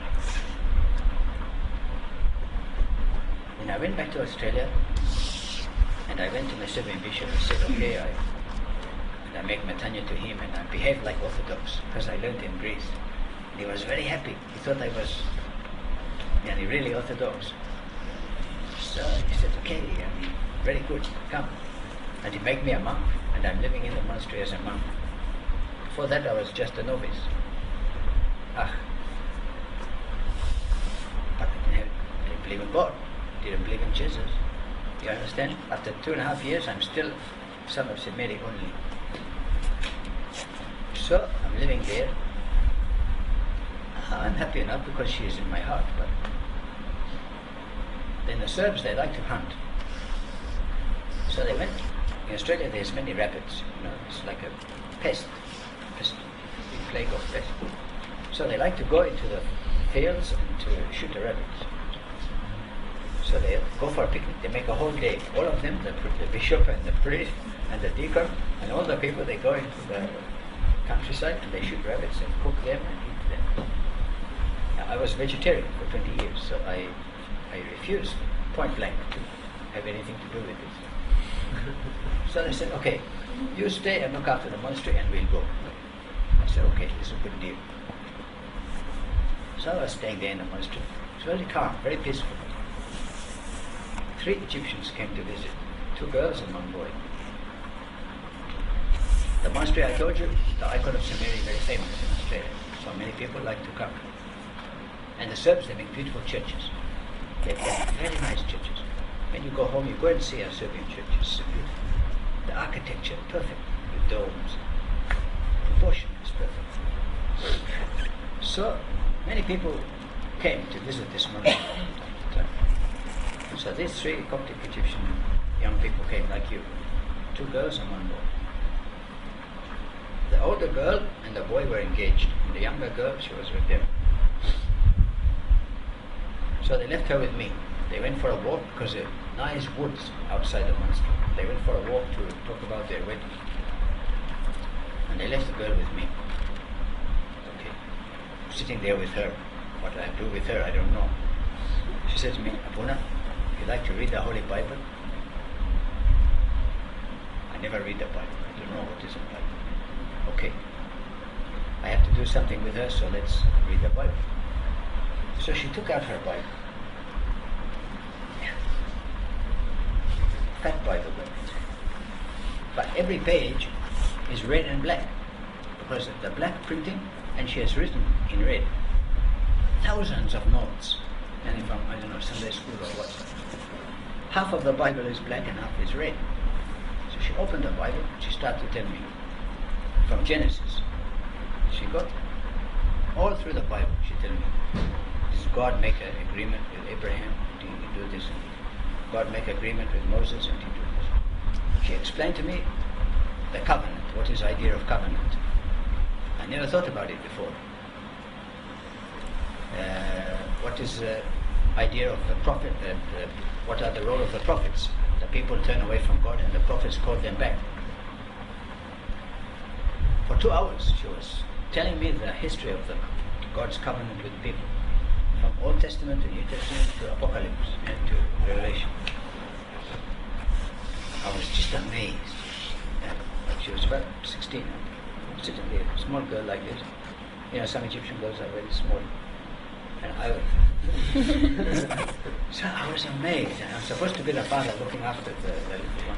When I went back to Australia, and I went to my Serbian bishop and said, "Okay, I make Matanya to him, and I behave like Orthodox, because I learned in Greece." And he was very happy. He thought I was really Orthodox. So he said, "Okay, very good, come." And he made me a monk, and I'm living in the monastery as a monk. Before that, I was just a novice. But I didn't believe in God, didn't believe in Jesus. You understand? After 2.5 years, I'm still son of St. Mary only. So I'm living there. I'm happy enough because she is in my heart. But then the Serbs, they like to hunt. So they went. In Australia, there's many rabbits. It's like a pest, plague of pest. So they like to go into the fields and to shoot the rabbits. So they go for a picnic. They make a whole day. All of them, the bishop and the priest and the deacon and all the people, they go into the countryside and they shoot rabbits and cook them and eat them. Now, I was vegetarian for 20 years, so I refused point blank to have anything to do with this. So they said, "Okay, you stay and look after the monastery and we'll go." I said, "Okay, this is a good deal." So I was staying there in the monastery. It's very calm, very peaceful. 3 Egyptians came to visit, 2 girls and 1 boy. The monastery I told you, the icon of St. Mary, very famous in Australia. So many people like to come. And the Serbs, they make beautiful churches. They've got very nice churches. When you go home, you go and see our Serbian churches. So beautiful. The architecture, perfect, with domes. Proportion is perfect. So many people came to visit this monastery. So these 3 Coptic Egyptian young people came like you. 2 girls and 1 boy. The older girl and the boy were engaged. And the younger girl, she was with them. So they left her with me. They went for a walk because there are nice woods outside the monastery. They went for a walk to talk about their wedding. And they left the girl with me. Okay. Sitting there with her. What I do with her, I don't know. She said to me, "Abuna, you like to read the Holy Bible?" I never read the Bible. I don't know what is a Bible. Okay. I have to do something with her, so let's read the Bible. So she took out her Bible. Fat Bible. But every page is red and black because of the black printing, and she has written in red thousands of notes, and from, I don't know, Sunday school or what. Half of the Bible is black and half is red. So she opened the Bible and she started to tell me from Genesis. She got all through the Bible. She told me, does God make an agreement with Abraham? Did he do this? God make agreement with Moses and he do this? She explained to me the covenant. What is the idea of covenant? I never thought about it before. What is the idea of the prophet? What are the role of the prophets? The people turn away from God and the prophets call them back. For 2 hours she was telling me the history of God's covenant with people, from Old Testament to New Testament to Apocalypse and to Revelation. I was just amazed. She was about 16, sitting there, a small girl like this. You know, some Egyptian girls are very small. And so I was amazed. And I'm supposed to be the father looking after the little one.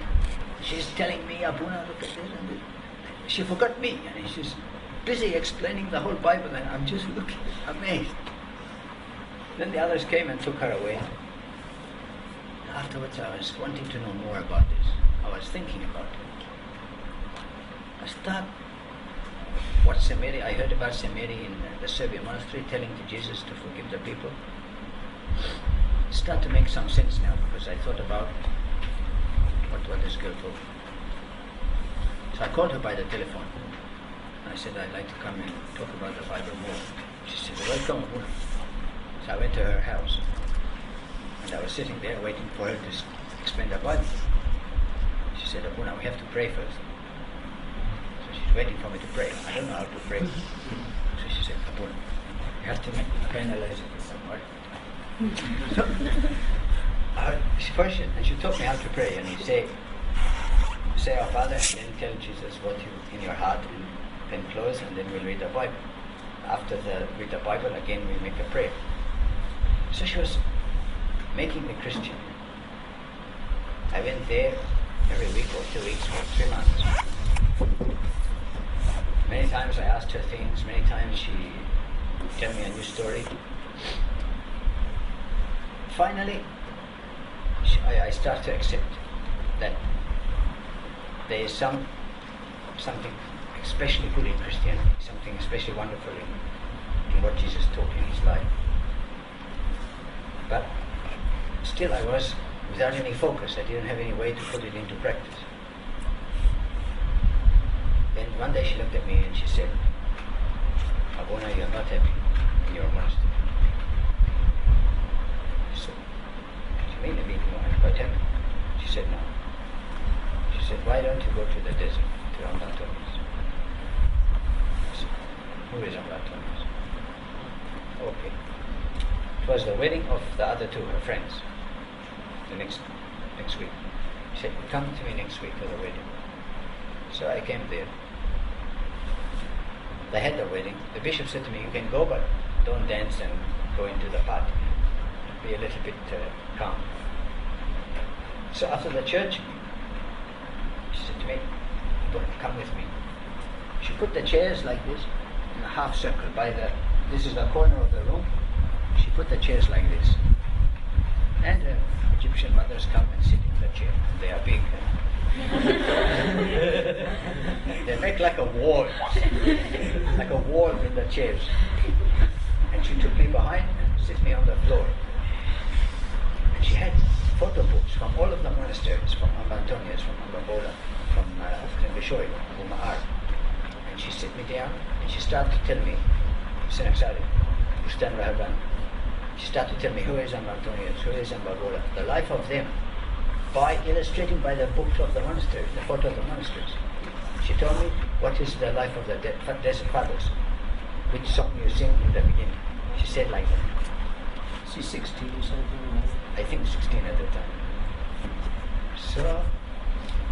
She's telling me, Abuna, look at this and this. She forgot me, and she's busy explaining the whole Bible, and I'm just looking, amazed. Then the others came and took her away. Afterwards, I was wanting to know more about this. I was thinking about it. I thought, what Samari, I heard about Samari in the Serbian monastery telling to Jesus to forgive the people. It started to make some sense now because I thought about what this girl told me. So I called her by the telephone. I said, I'd like to come and talk about the Bible more. She said, welcome, Abuna. So I went to her house. And I was sitting there waiting for her to explain the Bible. She said, Abuna, we have to pray first. So she's waiting for me to pray. I don't know how to pray. So she said, Abuna, you have to penalize it with some word. So, she taught me how to pray. And you say our Father, and then tell Jesus what you in your heart, and then close, and then we'll read the Bible. After read the Bible, again we make a prayer. So she was making me Christian. I went there every week or 2 weeks for 3 months. Many times I asked her things, many times she told me a new story. Finally, I start to accept that there is something especially good in Christianity, something especially wonderful in what Jesus taught in his life. But still I was without any focus. I didn't have any way to put it into practice. Then one day she looked at me and she said, Abuna, you're not happy in your monastery. So, she made me I'm quite happy. She said, no. She said, why don't you go to the desert, to Ambatonius? I said, who is Ambatonius? Okay. It was the wedding of the other two, her friends, the next week. She said, come to me next week for the wedding. So I came there. They had the wedding. The bishop said to me, you can go, but don't dance and go into the party. Be a little bit calm. So after the church, she said to me, come with me. She put the chairs like this in a half circle this is the corner of the room. She put the chairs like this. And Egyptian mothers come and sit in the chair. They are big. They make like a wall in the chairs. And she took me behind and set me on the floor. And she had photo books from all of the monasteries, from Ambantonius, from Ambabola, from Bishoy, Abu Ma'ar. And she set me down and she started to tell me, Senaxari, Ustan Rahaban. She started to tell me who is Ambantonius, who is Ambabola, the life of them, illustrating by the books of the monasteries, the photo of the monasteries. She told me what is the life of the desert fathers, which song you sing in the beginning. She said like that. She's 16 or something. I think 16 at the time. So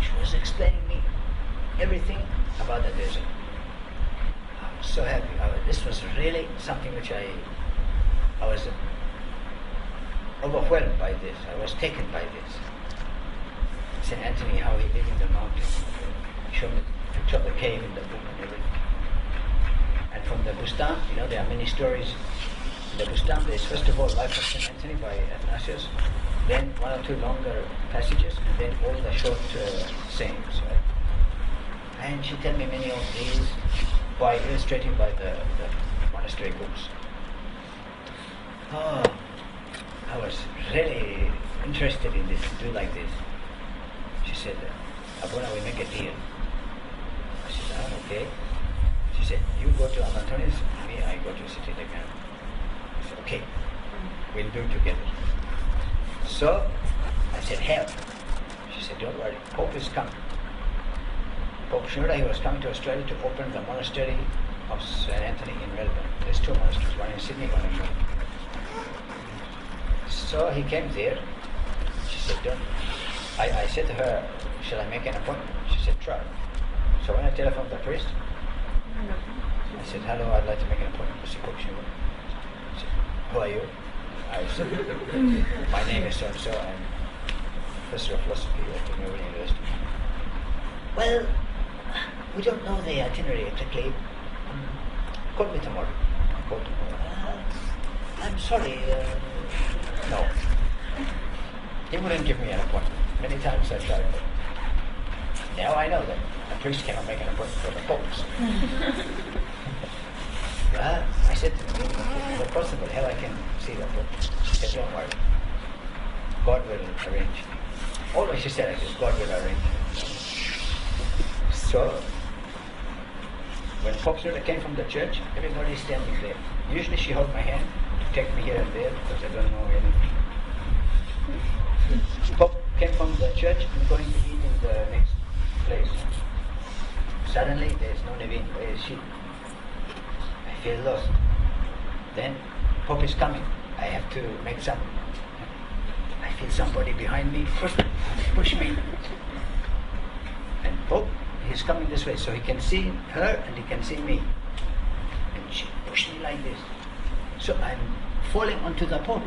she was explaining me everything about the desert. I was so happy. This was really something which I was overwhelmed by this. I was taken by this. St. Anthony, how he lived in the mountains, He showed me a picture of the cave in the book and everything. And from the Bustan, there are many stories. In the Bustan, there is first of all Life of St. Anthony by Athanasius, then one or two longer passages, and then all the short sayings. Right? And she told me many of these by illustrating by the monastery books. Oh, I was really interested in this, to do like this. She said, Abuna, we make a deal. I said, okay. She said, you go to Antonius, me, I go to City Legan. I said, okay, we'll do it together. So, I said, help. She said, don't worry, Pope is coming. Pope Shenouda, he was coming to Australia to open the monastery of St. Anthony in Melbourne. There's two monasteries, one in Sydney, one in Melbourne. So he came there. She said, don't. I said to her, shall I make an appointment? She said, try. So when I telephoned the priest, I said, hello, I'd like to make an appointment to see Pope Shenouda. He said, who are you? I said, my name is so-and-so, I'm professor of philosophy at the Melbourne University. Well, we don't know the itinerary exactly. Call me tomorrow. I called tomorrow. I'm sorry, no. He wouldn't give me an appointment. Many times I tried, but now I know that a priest cannot make an appointment for the popes. I said to him, is it possible how I can see the pope? He said, don't worry. God will arrange. Always she said like this, God will arrange. So, when Pope Shenouda came from the church, everybody is standing there. Usually she held my hand to take me here and there because I don't know anything. Pope came from the church and going to eat in the next place. Suddenly there is no Naveen, where is she? I feel lost. Then Pope is coming. I have to make some. I feel somebody behind me push me. And Pope, he's coming this way, so he can see her and he can see me. And she pushed me like this. So I'm falling onto the Pope.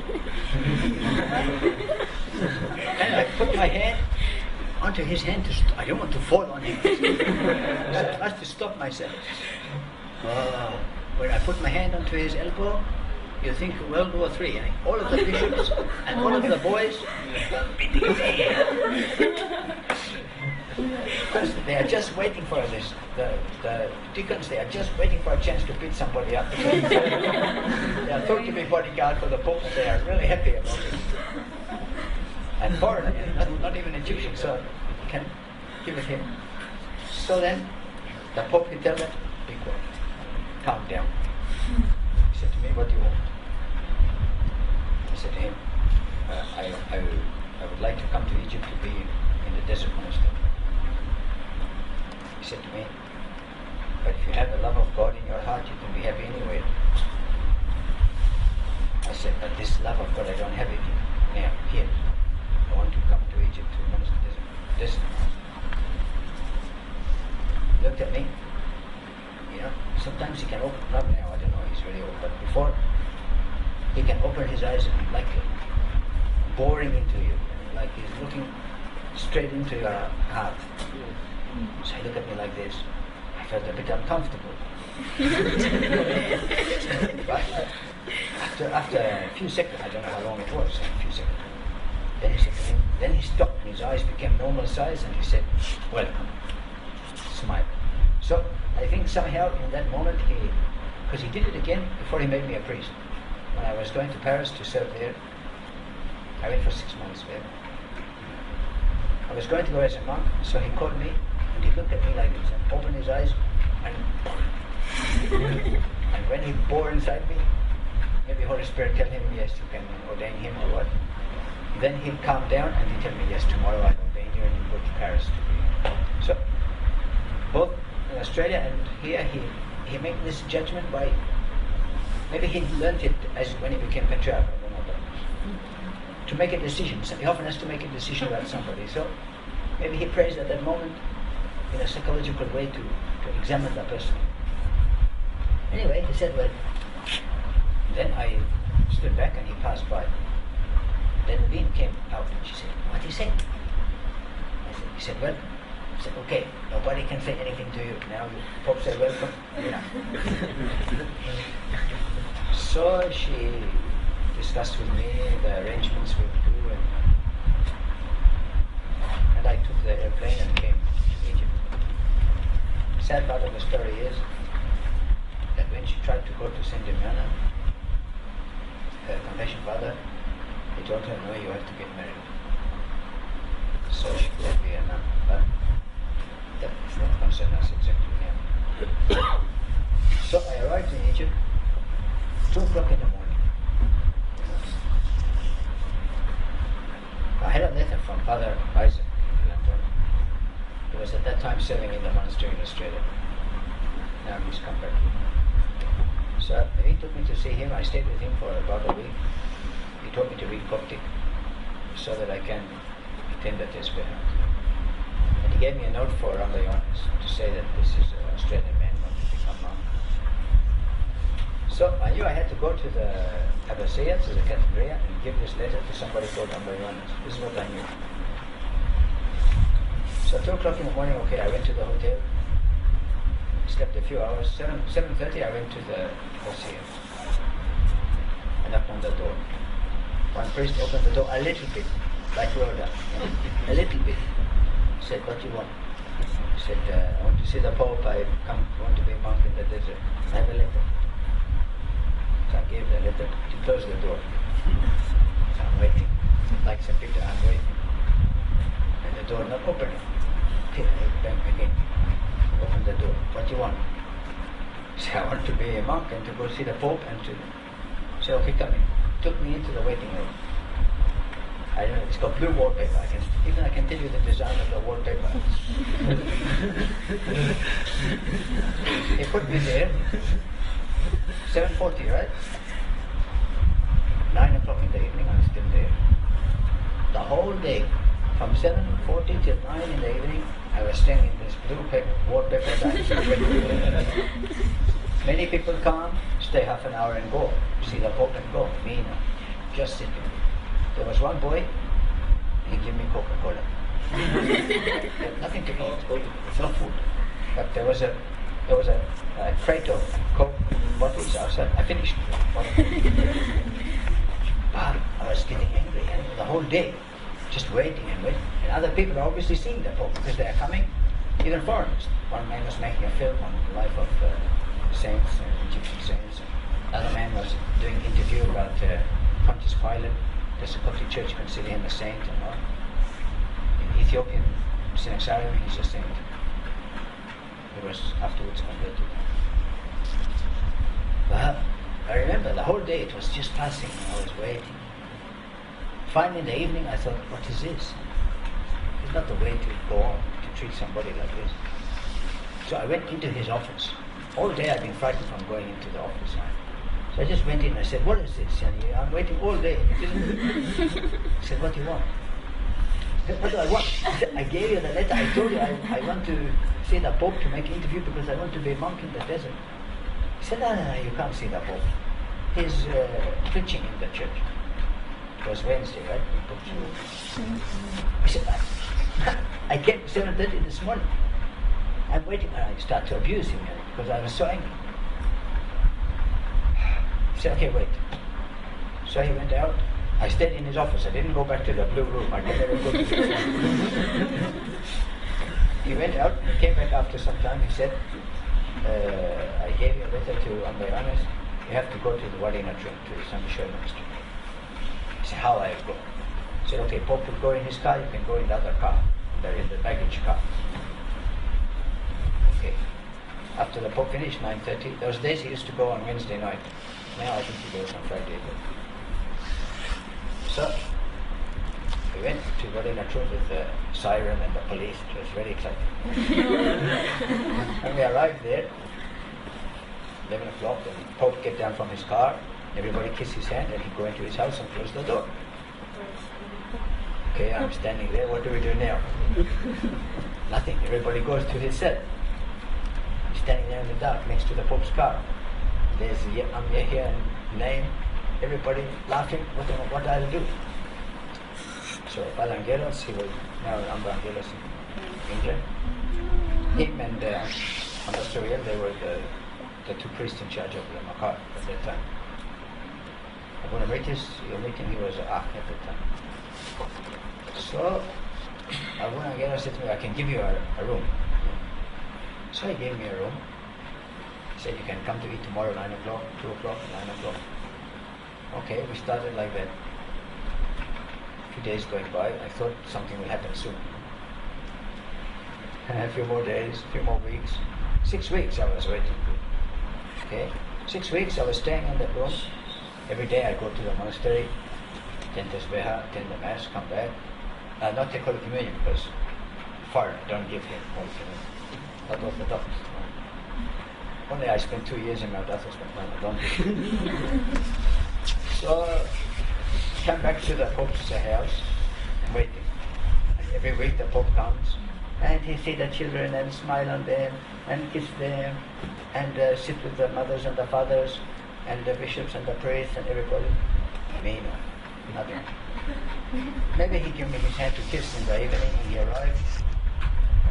And I put my hand onto his hand. I don't want to fall on him. I have to stop myself. When I put my hand onto his elbow, you think World War III. All of the bishops and all of the boys beating me. Because they are just waiting for this. The deacons, they are just waiting for a chance to beat somebody up. They are thought to be bodyguard for the Pope, and they are really happy about it. And foreigner, not even Egyptian, so you can give it him. So then, the Pope, he tell them, be quiet, calm down. He said to me, what do you want? I said to him, I would like to come to Egypt to be in the desert monastery. He said to me, but if you have the love of God in your heart, you can be happy anywhere. I said, but this love of God, I don't have it now, here. I want to come to Egypt to monastery desert. He looked at me. Sometimes he can open, not now, I don't know, he's really old, but before, he can open his eyes and like boring into you, like he's looking straight into your heart. So he looked at me like this. I felt a bit uncomfortable. But after a few seconds, I don't know how long it was, a few seconds. Then he said to me, then he stopped and his eyes became normal size and he said, welcome. Smile. So I think somehow in that moment because he did it again before he made me a priest. When I was going to Paris to serve there, I went for 6 months there. I was going to go as a monk, so he called me and he looked at me like this and opened his eyes and and when he bore inside me, maybe Holy Spirit tell him, yes, you can ordain him or what. Then he'd calm down and he'd tell me, yes, tomorrow I'll ordain you and you go to Paris to be. So both in Australia and here he made this judgment by, maybe he learned it as when he became patriarch, I don't know, but to make a decision. So he often has to make a decision about somebody. So maybe he prays at that moment in a psychological way to examine the person. Anyway, he said, well, then I stood back and he passed by. Then Levine came out and she said, what did he say? He said, well, I said, okay, nobody can say anything to you. Now the Pope said, welcome. So she discussed with me the arrangements we would do, and I took the airplane and came to Egypt. Sad part of the story is that when she tried to go to Saint Damiana, her confession father, he told her, no, you have to get married. So she could be a nun, but that does not concern us exactly now. So I arrived in Egypt, 2 o'clock in the morning. I had a letter from Father Isaac in London. He was at that time serving in the monastery in Australia. Now he's come back here. So he took me to see him. I stayed with him for about a week. He taught me to read Coptic so that I can attend the test. And he gave me a note for Rambayonis to say that this is an Australian man who wants to become monk. So I knew I had to go to the Abbasiya, to the Cathedral, and give this letter to somebody called Rambayonis. This is what I knew. So 2 o'clock in the morning, okay, I went to the hotel, slept a few hours. 7:30 I went to the Abbasiya and knocked on the door. One priest opened the door a little bit, like Rhoda, a little bit. Said, what do you want? He said, I want to see the Pope. I want to be a monk in the desert. I have a letter. So I gave the letter. He closed the door. So I'm waiting. Like St. Peter, I'm waiting. And the door not opening. Okay, I bang again. Open the door. What do you want? He said, I want to be a monk and to go see the Pope and to say, okay, come in. Took me into the waiting room. I don't know, it's got blue wallpaper. I can tell you the design of the wallpaper. He put me there, 7:40, right? 9 o'clock in the evening, I'm still there. The whole day, from 7:40 till 9 in the evening, I was staying in this blue wallpaper. Many people come, stay half an hour and go, see the Pope and go. Me, no, just sitting. There was one boy, he gave me Coca-Cola. Nothing to eat, no food. But there was a crate of Coke bottles outside. I finished one. But I was getting angry, and the whole day, just waiting and waiting. And other people are obviously seeing the Pope because they are coming, even foreigners. One man was making a film on the life of saints, Egyptian saints. Another man was doing an interview about Pontius Pilate. Does the Coptic Church consider him a saint or not? In Ethiopian Synaxarium, he's a saint. He was afterwards converted. But I remember the whole day it was just passing and I was waiting. Finally in the evening I thought, what is this? It's not the way to go on, to treat somebody like this. So I went into his office. All day I've been frightened from going into the office. So I just went in and I said, what is this? And I'm waiting all day. He said, what do you want? I said, what do I want? He said, I gave you the letter. I told you I want to see the Pope to make an interview because I want to be a monk in the desert. He said, no, you can't see the Pope. He's preaching in the church. It was Wednesday, right? I said, I came 7:30 this morning. I'm waiting and I start to abuse him because I was so angry. He said, okay, wait. So he went out. I stayed in his office. I didn't go back to the blue room. I never go to the He went out and came back after some time. He said, I gave you a letter to Ambayanis. You have to go to the Wadina train, to the San Michel Monastery. He said, how I go? He said, okay, Pope will go in his car. You can go in the other car. They're in the baggage car. Okay. After the Pope finished, 9:30. Those days he used to go on Wednesday night. Now I think he goes on Friday. So we went to Wadina train with the siren and the police. It was very exciting. When we arrived there, 11 o'clock, the Pope get down from his car, everybody kiss his hand, and he'd go into his house and close the door. Okay, I'm standing there, what do we do now? Nothing, everybody goes to his cell. I'm standing there in the dark next to the Pope's car. There's I'm here and name, everybody laughing, what I'll do. So Father Angelos, he was now Angelos in England. him and Ambassador, they were the two priests in charge of the Makar at that time. When I met him, he was at the time. So, when I said to me, I can give you a room. So he gave me a room. He said, you can come to eat tomorrow 9 o'clock, 2 o'clock, 9 o'clock. Okay, we started like that. A few days going by, I thought something will happen soon. A few more days, a few more weeks. 6 weeks I was waiting. Okay, 6 weeks I was staying in that room. Every day I go to the monastery, attend Tesbeha, attend the Mass, come back. Not take Holy Communion because foreign, I don't give him Holy Communion. Not Orthodox. Only I spent 2 years in Mount Athos, but no, I don't do. So, come back to the Pope's house, waiting. And every week the Pope comes, and he sees the children and smile on them, and kiss them, and sit with the mothers and the fathers, and the bishops and the priests and everybody. Me, no, nothing. Maybe he gave me his hand to kiss in the evening when he arrived.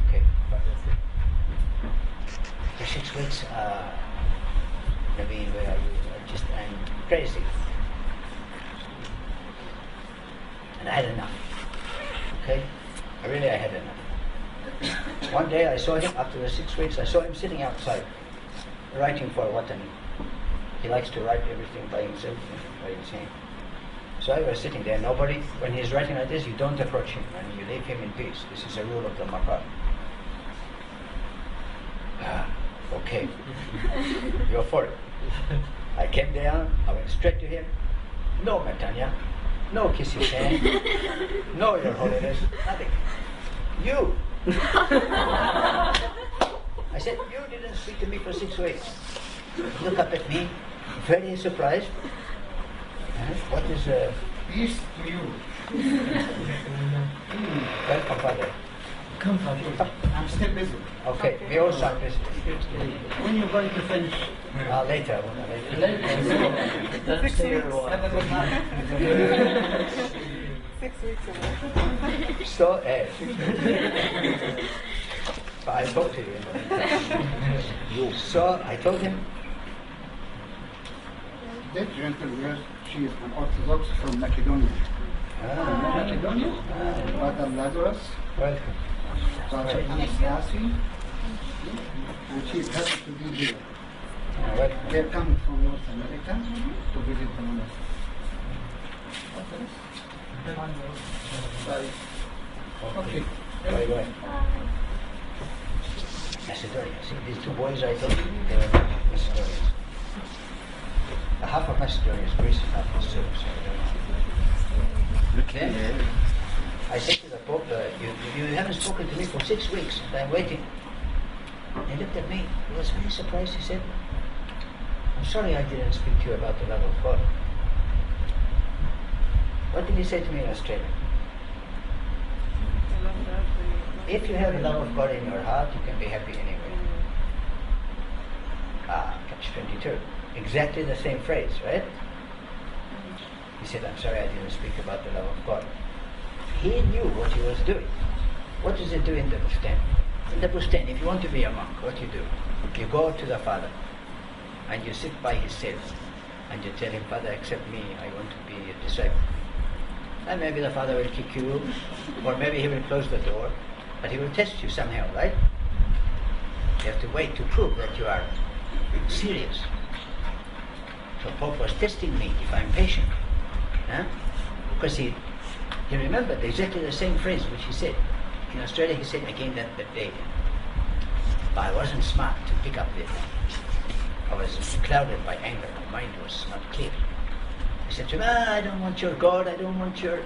Okay, but that's it. For 6 weeks, Naveen, where are you? I'm crazy. And I had enough. Okay? I had enough. One day I saw him, after the 6 weeks, I saw him sitting outside, writing for Watani. He likes to write everything by himself, by his hand. So I was sitting there, nobody, when he's writing like this, you don't approach him and you leave him in peace. This is a rule of the Makar. Okay, you're for it. I came down, I went straight to him. No, Matanya, no kiss his hand, no, Your Holiness, nothing. You! I said, you didn't speak to me for 6 weeks. Look up at me, very surprised. What is peace to you? Welcome, Father. Come, Father. I'm still busy. Okay, we all are busy. When you're going to finish? Later. That's have a good night. 6 weeks ago. So, but I spoke to you. So I told him, That gentle girl, she is an Orthodox from Macedonia. Macedonia? Father Lazarus. welcome. Father Nasi. And she is happy to be here. Welcome. They are coming from North America to visit the monastery. Okay. Very good. Macedonia. See, these two boys I told you, they were Macedonians. Half of Macedonia is Greece and half is Serbia, so I don't know. Then I said to the Pope, you haven't spoken to me for 6 weeks, and I'm waiting. He looked at me, he was very surprised, he said, I'm sorry I didn't speak to you about the love of God. What did he say to me in Australia? If you have the love of God in your heart, you can be happy anywhere. Catch 22. Exactly the same phrase, right? He said, I'm sorry I didn't speak about the love of God. He knew what he was doing. What does it do in the Bustan? In the Bustan, if you want to be a monk, what you do? You go to the Father and you sit by his cell and you tell him, Father, accept me, I want to be a disciple. And maybe the Father will kick you, or maybe he will close the door, but he will test you somehow, right? You have to wait to prove that you are serious. So Pope was testing me if I'm patient. Because he remembered exactly the same phrase which he said. In Australia he said again that day. But I wasn't smart to pick up this. I was clouded by anger, my mind was not clear. I said to him, I don't want your God, I don't want your...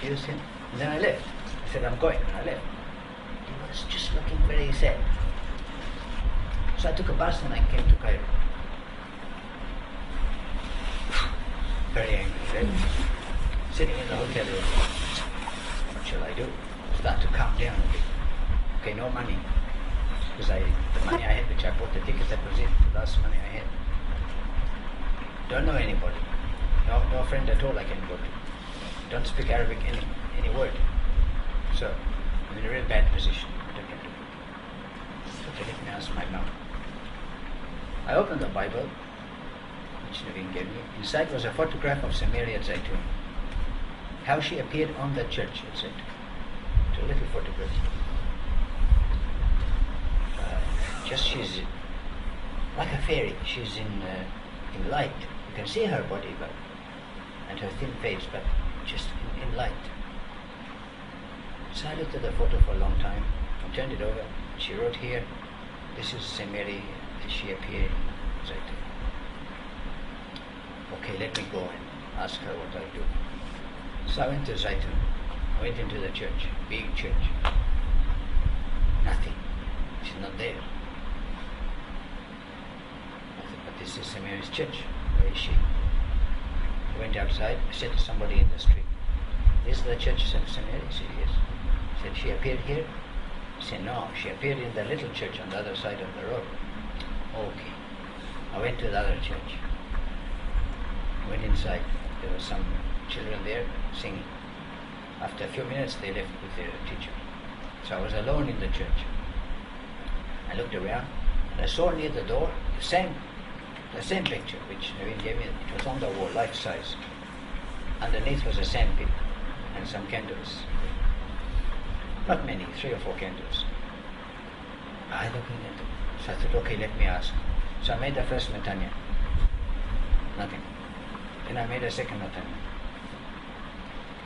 You see? And then I left. I said, I'm going, and I left. He was just looking very sad. So I took a bus and I came to Cairo. Very angry, right? Sitting in the hotel room. What shall I do? Start to calm down a bit. Okay, no money. Because the money I had, which I bought the ticket, that was it. The last money I had. Don't know anybody. No friend at all I can go to. Don't speak Arabic any word. So, I'm in a real bad position. What I can do. I opened the Bible, which Naveen gave me. Inside was a photograph of Mary at Zaitun. How she appeared on the church at Zaitun. It's a little photograph. Just she's like a fairy. She's in light. You can see her body, but and her thin face, but just in light. So I looked at the photo for a long time. I turned it over. She wrote here, "This is St. Mary as she appeared in Zaitun." Okay, let me go and ask her what I do. So I went to Zaitun. I went into the church, big church. Nothing. She's not there. I thought, but this is St. Mary's church. Where is she? I went outside. I said to somebody in the street, "This is the church of St. Mary?" He said, "Yes." I said, "She appeared here?" He said, "No, she appeared in the little church on the other side of the road." Okay. I went to the other church. I went inside. There were some children there singing. After a few minutes they left with their teacher. So I was alone in the church. I looked around and I saw near the door the same picture which Naveen gave me. It was on the wall, life size. Underneath was a sandpit and some candles. Not many, 3 or 4 candles. I looking at them. So I thought, okay, let me ask. So I made the first metanya. Nothing. Then I made a second metanya.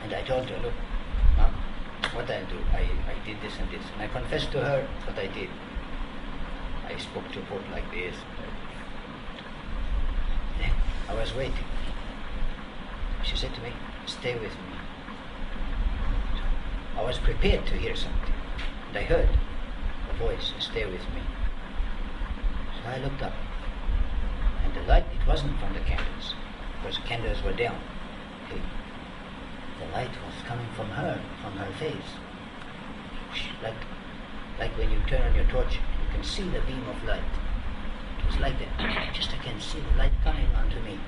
And I told her, "Look, Mom, what I do, I did this and this." And I confessed to her what I did. I spoke to God like this. Then I was waiting. She said to me, "Stay with me." I was prepared to hear something. And I heard a voice, "Stay with me." So I looked up. And the light, it wasn't from the candles, because the candles were down. Okay. The light was coming from her face. Like when you turn on your torch, you can see the beam of light. It was like that. Just I can see the light coming onto me,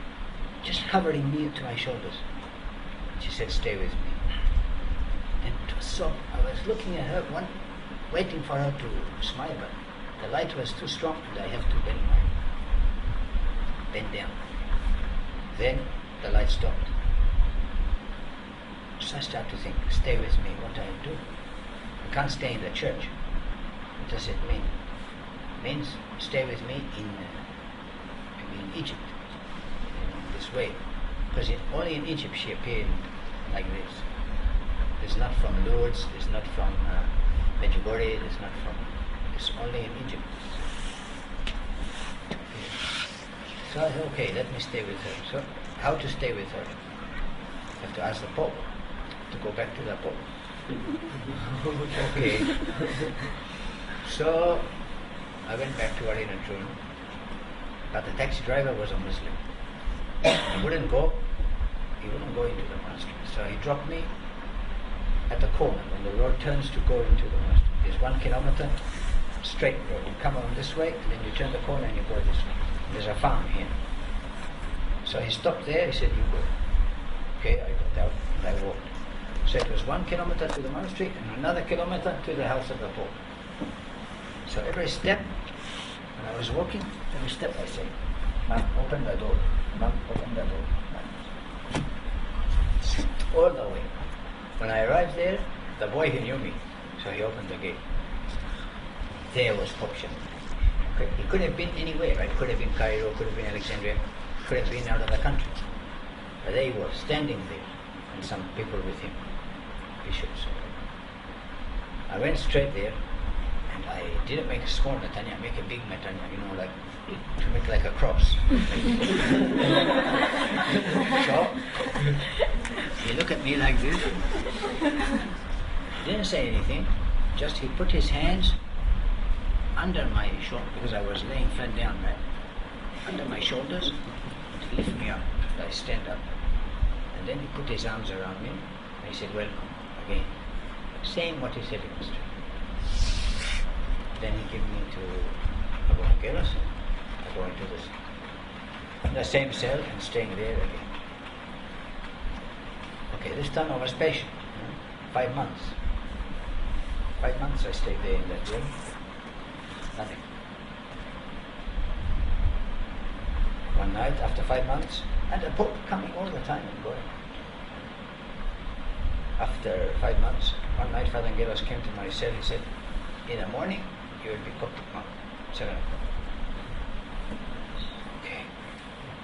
just covering me to my shoulders. She said, "Stay with me." And it was so, I was looking at her, waiting for her to smile, but the light was too strong and I have to bend down. Then the light stopped. So I started to think, stay with me, what do I do? I can't stay in the church. What does it mean? It means stay with me in Egypt, in this way. Because only in Egypt she appeared like this. It's not from Lourdes, it's not from Medjugorje, it's only in Egypt. So I said, okay, let me stay with her. So how to stay with her? You have to ask the Pope to go back to the Pope. Okay. So I went back to Arinatun, but the taxi driver was a Muslim. He wouldn't go into the monastery. So he dropped me at the corner when the road turns to go into the monastery. There's 1 kilometer straight road. You come on this way and then you turn the corner and you go this way. There's a farm here. So he stopped there, he said, "You go." Okay, I got out and I walked. So it was 1 kilometer to the monastery and another kilometer to the house of the Pope. So every step, when I was walking, every step I say, "Mom, open the door. Mom, open the door." All the way. When I arrived there, the boy, he knew me, so he opened the gate. There was Pope Shenmue. Okay. He could have been anywhere, right? Could have been Cairo, could have been Alexandria, could have been out of the country. But there he was, standing there, and some people with him, bishops. I went straight there, and I didn't make a small metanya, I make a big metanya, like to make like a cross. So he looked at me like this. He didn't say anything, just he put his hands under my shoulder, because I was laying flat down, right? Under my shoulders to lift me up. I stand up. And then he put his arms around me and he said, "Welcome," again. Saying what he said in the street. Then he gave me to Abu Hakeras. I go into the same cell and staying there again. Okay, this time I was patient. 5 months. 5 months I stayed there in that room. Nothing. one night after 5 months, and the Pope coming all the time and going. After 5 months, one night Father Angelos came to my cell. He said, in the morning you will be Coptic monk, 7 o'clock. Okay.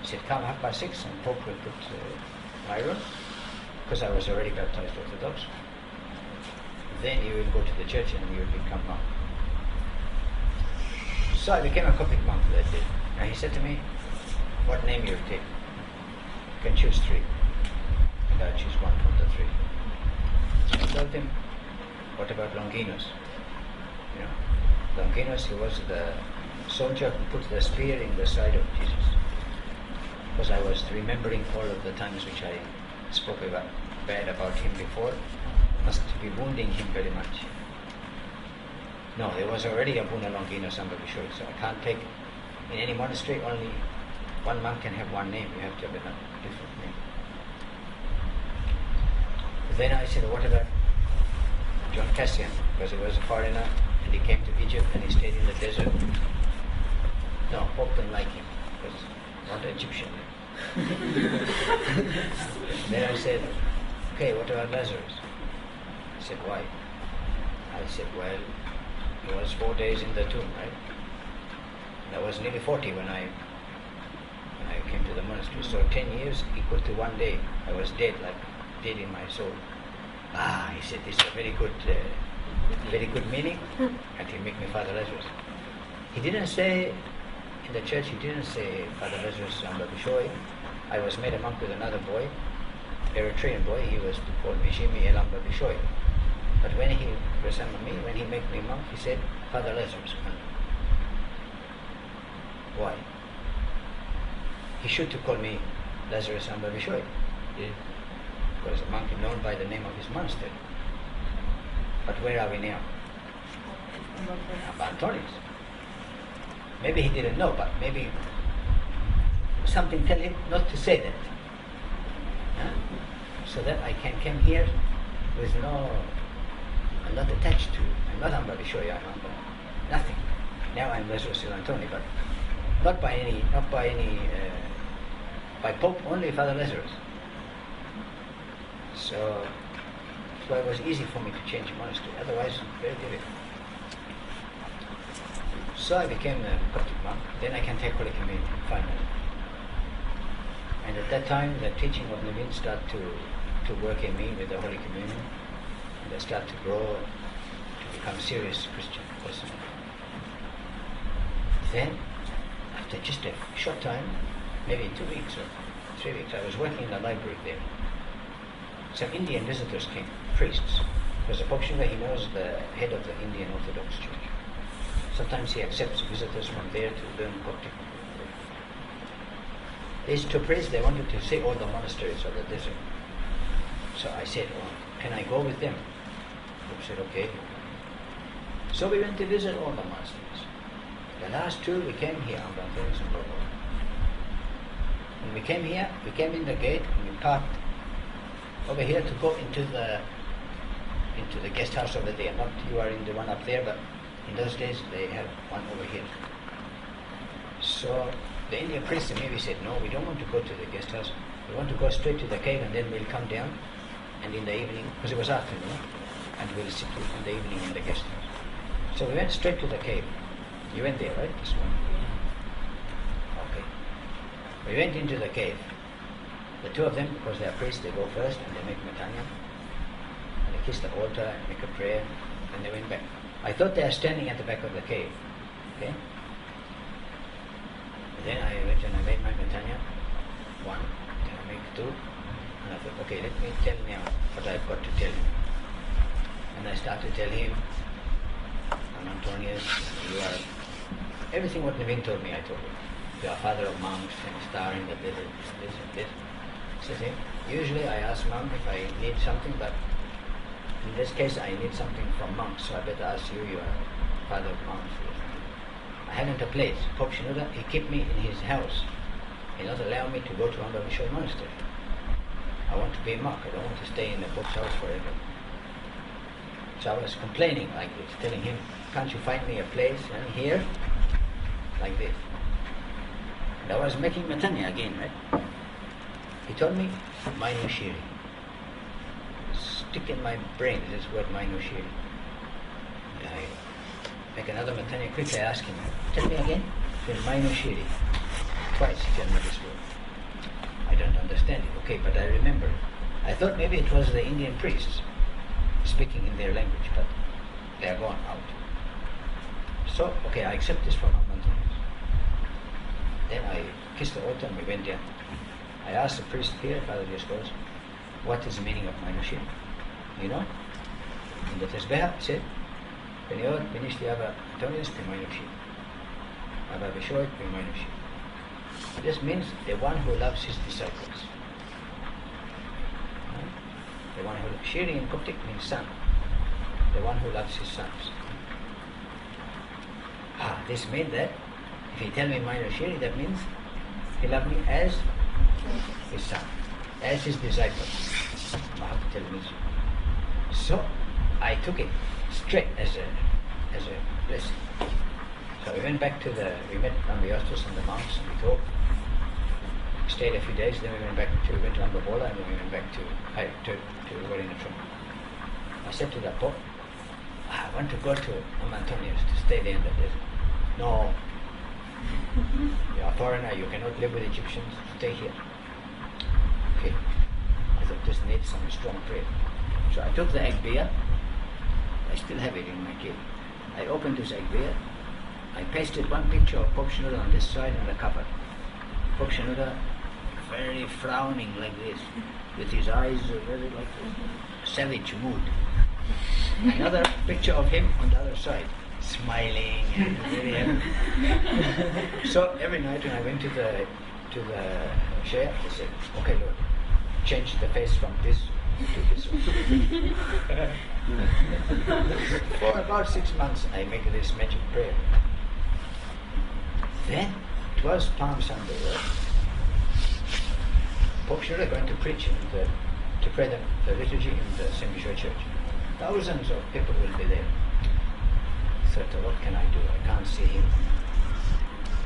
He said, come 6:30 and Pope will put my room, because I was already baptized Orthodox. Then you will go to the church and you will become monk. So I became a Coptic monk that day. And he said to me, what name you will take? You can choose 3. And I choose one from the 3. I told him, what about Longinus? You know, Longinus, he was the soldier who put the spear in the side of Jesus. Because I was remembering all of the times which I spoke about bad about him before, must be wounding him very much. No, there was already a Buna Longinus Ambabishoi, so I can't take, in any monastery, only one monk can have one name. You have to have a different name. Then I said, what about John Cassian? Because he was a foreigner and he came to Egypt and he stayed in the desert. No, Pope didn't like him because not Egyptian. Then I said, okay, what about Lazarus? He said, why? I said, well, he was 4 days in the tomb, right? And I was nearly 40 when I came to the monastery. So 10 years equal to 1 day. I was dead, like dead in my soul. He said, this is a very good meaning. And he made me Father Lazarus. He didn't say, in the church, he didn't say Father Lazarus Ambabishoi. I was made a monk with another boy, Eritrean boy. He was called Bishimi El Ambabishoi. But when he resembled me, when he made me monk, he said, Father Lazarus. Why? He should to call me Lazarus Ambabishoi. Yeah. Because a monk is known by the name of his monastery. But where are we now? Antonius. Maybe he didn't know, but maybe something tell him not to say that. So that I can come here with I'm not attached to, I'm not Ambabishoi, nothing. Now I'm Lazarus Antoni, but not by Pope, only Father Lazarus. So it was easy for me to change monastery, otherwise very difficult. So I became a Coptic monk, then I can take Holy Communion, finally. And at that time, the teaching of Naveen started to work in me with the Holy Communion, and I started to grow, to become a serious Christian person. Then, after just a short time, maybe 2 weeks or 3 weeks, I was working in the library there. Some Indian visitors came, priests, because the Pope Shinga, he knows the head of the Indian Orthodox Church. Sometimes he accepts visitors from there to learn Coptic. These 2 priests, they wanted to see all the monasteries of the desert. So I said, can I go with them? The Pope said, okay. So we went to visit all the monasteries. The last 2, we came here, when we came here, we came in the gate and we parked over here to go into the guest house over there. Not you are in the one up there, but in those days they had one over here. So the Indian priest maybe said, no, we don't want to go to the guest house. We want to go straight to the cave and then we'll come down. And in the evening, because it was afternoon, and we'll sit in the evening in the guest house. So we went straight to the cave. You went there, right, this morning? Okay. We went into the cave. The 2 of them, because they are priests, they go first and they make metanya. And they kiss the altar and make a prayer, and they went back. I thought they are standing at the back of the cave. Okay? And then I went and I made my metanya. 1, then I make 2. And I thought, okay, let me tell now what I've got to tell him. And I started to tell him, I'm Antonius, you are everything what Naveen told me, I told him. You are father of monks and star in the desert, this and this. Says him, usually I ask monk if I need something, but in this case I need something from monks, so I better ask you, you are father of monks. I hadn't a place. Pope Shenouda, he kept me in his house. He not allow me to go to Ambabishoi Monastery. I want to be a monk, I don't want to stay in the Pope's house forever. So I was complaining like this, telling him, can't you find me a place here? Like this. And I was making Matanya again, right? He told me, Mainushiri. Stick in my brain this word Mainushiri. I make another Matanya quickly, I ask him, tell me again. He said, Mainushiri. Twice he told me this word. I don't understand it, okay, but I remember. I thought maybe it was the Indian priests speaking in their language, but they are gone out. So, okay, I accept this from Amantonius. Then I kissed the altar and we went down. I asked the priest here, Father Dioscoros, what is the meaning of Mainushiri? You know? In the Tesbeha, he said, Peniod, Ministri Abba Antonius, Pe Mainushiri. Abba Bishoy, Pe Mainushiri. This means the one who loves his disciples. The one who loves, Shiri in Coptic means son. The one who loves his sons. This means that if he tell me Mainushiri, that means he loved me as his son, as his disciple. So I took it straight as a blessing. So we went back we met Ambiostus and the monks and we talked. Stayed a few days, then we went to Ambabola and then we went back to Varinatram. I said to the Pope, I want to go to Amantonius to stay there in the desert. No, you are a foreigner, you cannot live with Egyptians, stay here. Okay, I thought this needs some strong prayer. So I took the egg beer, I still have it in my cave. I opened this egg beer, I pasted one picture of Pope Shenouda on this side on the cover. Pope Shenouda very frowning like this, with his eyes very like savage mood. Another picture of him on the other side, smiling and very happy. So every night when I went to the chair, I said, okay Lord, change the face from this to this one. For about 6 months I make this magic prayer. Then it was Palm Sunday, right? Pope Shenouda going to preach to pray the liturgy in the St. Michel Church. Thousands of people will be there. So what can I do? I can't see him.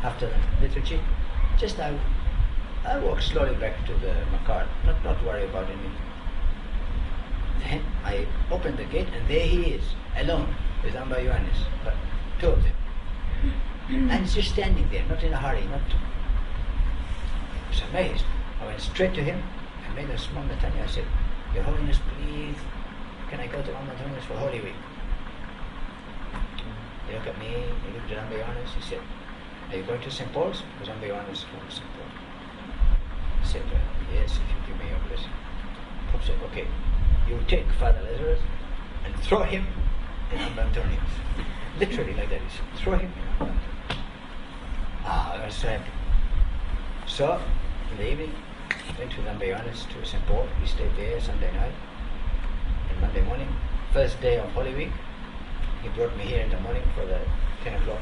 After the liturgy, just I walk slowly back to the Makar, not worry about anything. Then I open the gate and there he is, alone with Amba Ioannis, but two of them. And just standing there, not in a hurry, I was amazed. I went straight to him, I made a small Natanya, I said, Your Holiness, please, can I go to Amantonius for Holy Week? He looked at me, he looked at Amba Ioannis, he said, are you going to St. Paul's? Because Amba Ioannis is going to St. Paul. I said, yes, if you give me your blessing. Pope said, okay, you take Father Lazarus and throw him in Amantonius. Literally like that, he said, throw him in Amantonius. I was so happy. So, in the evening, went with Amba Ioannis to St. Paul. We stayed there Sunday night. And Monday morning, first day of Holy Week, he brought me here in the morning for the 10 o'clock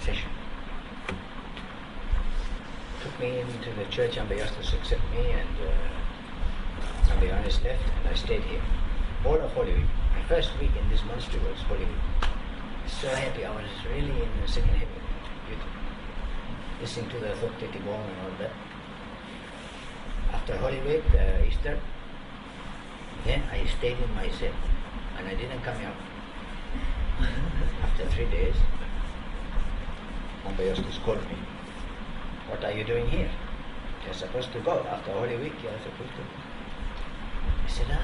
session. Took me into the church, Amba Ioannis accepted me, and Amba Ioannis left, and I stayed here. All of Holy Week. My first week in this monastery was Holy Week. So happy, I was really in the second heaven. Beautiful. Listening to the Thokte Bomb and all that. After Holy Week, Easter, then I stayed in my cell and I didn't come out. After 3 days, Amba Ioannis called me. What are you doing here? You're supposed to go. After Holy Week, you're supposed to go. I said,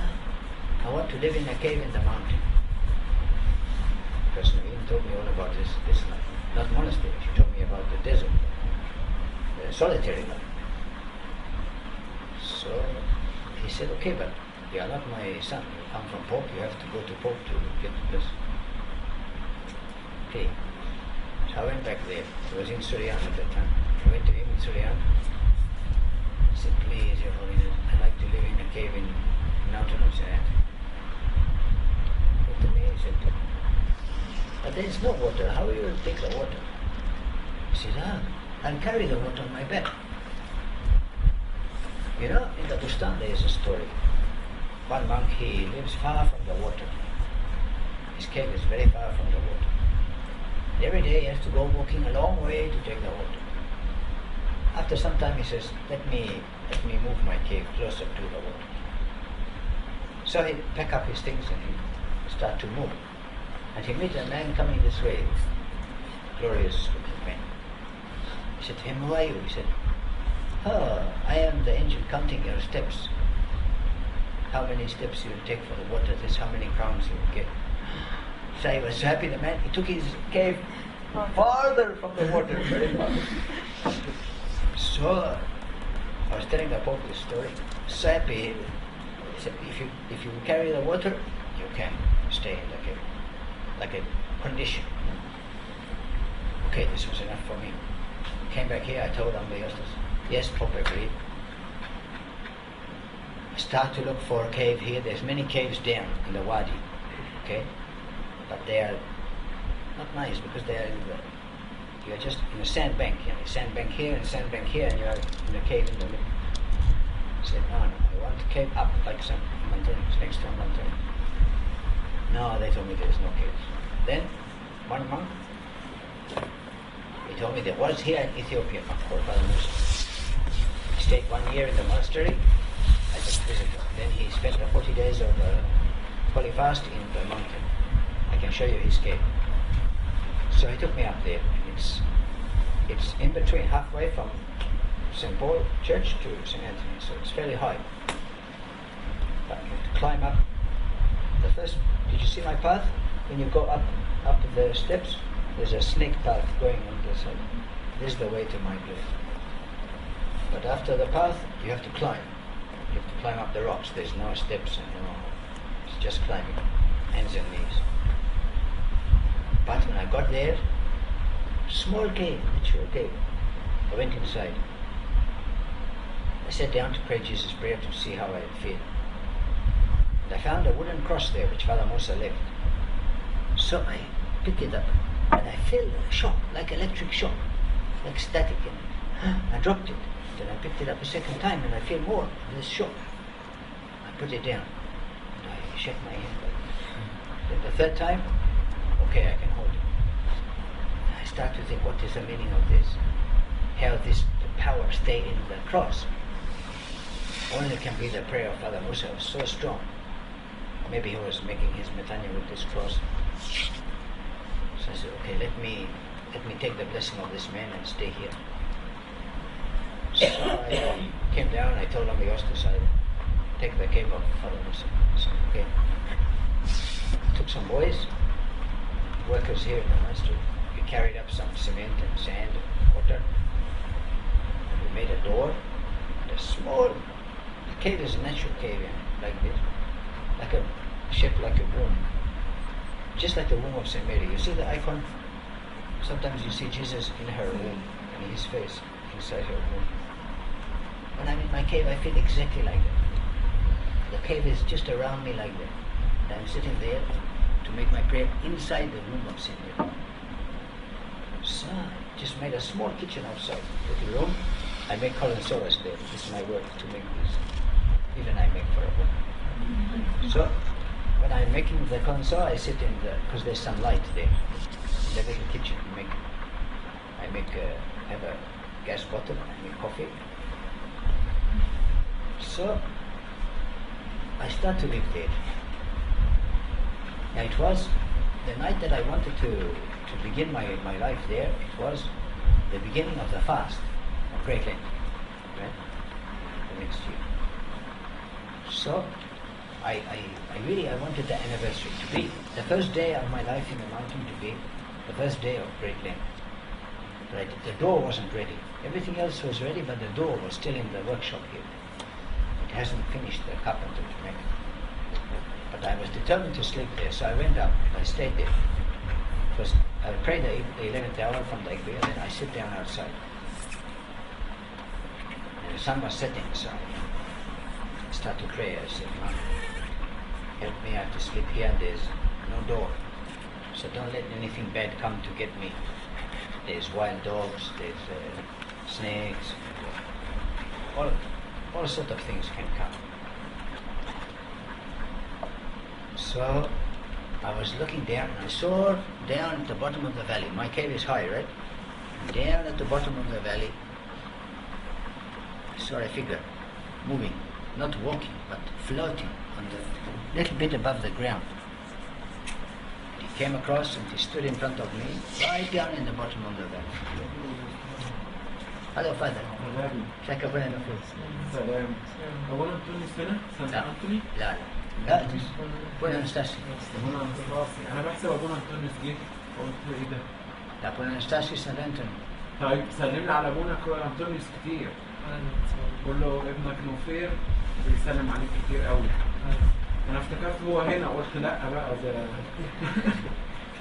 I want to live in a cave in the mountain. Because Naveen told me all about this life. Not monastery, she told me about the desert, the solitary life. So he said, okay, but you are not my son. You come from Pope, you have to go to Pope to get this. Okay. So I went back there. I was in Suryan at that time. I went to him in Suryan. I said, please, Your Holiness, I'd like to live in a cave in the mountain of Suryan. He looked at me, he said, but there is no water. How will you take the water? He said, I'll carry the water on my back. You know, in the Bustan there is a story. One monk, he lives far from the water. His cave is very far from the water. Every day he has to go walking a long way to take the water. after some time he says, let me move my cave closer to the water. So he pack up his things and he start to move. And he meet a man coming this way, glorious looking man. He said to him, who are you? He said, oh, I am the angel counting your steps. How many steps you will take for the water, this how many crowns you will get. So he was so happy, the man, he took his cave farther from the water, very far. So, I was telling the Pope this story, so happy, he said, if you carry the water, you can stay in the cave, like a condition. Okay, this was enough for me. Came back here, I told Ambayostas, yes, Pope agreed. I start to look for a cave here. There's many caves down in the wadi, okay? But they are not nice because they are you are just in a sandbank. You know, sandbank here and sandbank here, and you are in a cave in the middle. I said, no, I want a cave up like some mountains, next to a mountain. No, they told me there is no caves. Then, one monk, he told me there was here in Ethiopia, called Father Musa. He stayed 1 year in the monastery. I just visited. Then he spent the 40 days of holy fast in the mountain. I can show you his cave. So he took me up there. It's in between, halfway from St. Paul Church to St. Anthony, so it's fairly high. But you have to climb up. The first, did you see my path? When you go up the steps, there's a snake path going on the side. This is the way to my place. But after the path, you have to climb. You have to climb up the rocks. There's no steps and no, it's just climbing, hands and knees. But when I got there, small cave, mature cave, I went inside. I sat down to pray Jesus' prayer to see how I feel. And I found a wooden cross there which Father Musa left. So I picked it up and I felt a shock, like electric shock, like static. And I dropped it. Then I picked it up a second time and I feel more of this shock. I put it down and I shook my hand like this. Then the third time, okay, I can hold it. And I start to think, what is the meaning of this? How this the power stay in the cross? Only can be the prayer of Father Musa. It was so strong. Maybe he was making his metanya with this cross. So I said, okay, let me take the blessing of this man and stay here. So I came down, I told Ambayostas I'd take the cave of Father Musa. I said, okay. Took some boys, workers here in the monastery. We carried up some cement and sand and water. And we made a door. And a small, the cave is a natural cave, like this. Like shaped like a womb. Just like the womb of St. Mary. You see the icon? Sometimes you see Jesus in her womb, and his face inside her womb. When I'm in my cave, I feel exactly like that. The cave is just around me like that. And I'm sitting there to make my prayer inside the womb of St. Mary. So I just made a small kitchen outside, little room. I make colonsolas there. This is my work to make this. Even I make for a woman. So when I'm making the colonsola, I sit in because there's some light there. In the little kitchen, I have a gas bottle, I make coffee. So I start to live there. Now it was the night that I wanted to begin my life there. It was the beginning of the fast of Great Lent, right? The next year. So I wanted the anniversary to be the first day of my life in the mountain, to be the first day of Great Lent. But the door wasn't ready. Everything else was ready, but the door was still in the workshop here. It hasn't finished, the carpenter to make it. But I was determined to sleep there, so I went up and I stayed there. First, I prayed the 11th hour from the Igbe, then I sit down outside. And the sun was setting, so I start to pray. I said, Mom, help me, I have to sleep here, there's no door. So don't let anything bad come to get me. There's wild dogs, there's snakes, all sort of things can come. So I was looking down and I saw down at the bottom of the valley. My cave is high, right? Down at the bottom of the valley, I saw a figure moving, not walking, but floating on the little bit above the ground. He came across and he stood in front of me, right down in the bottom of the valley. Hello, Father. Check up on the face. سلام. أبونا أنطوني سنة؟ سنة أنطوني؟ لا لا لا Buona Anastasio. أبونا أنطوني. أنا بحسب أبونا أنطوني جه قلت له إيه ده؟ لا Buona Anastasio San Antonio. طيب سلمنا على أبونا أنطوني كتير. قول له ابنك نوفير بيسلم عليك كتير قوي. أنا افتكرت هو هنا قلت لا بقى ده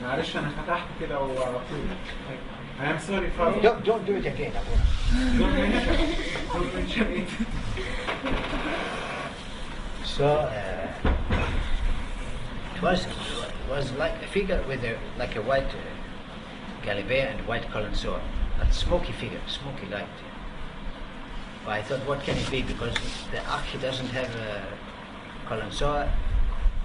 معلش أنا فتحت كده وعلى طول. I am sorry, Father. Don't do it again, Abuna. Don't mention it. So it was like a figure with like a white galivae and white colonsor, a smoky figure, smoky light. Well, I thought, what can it be? Because the ark doesn't have a colonsor,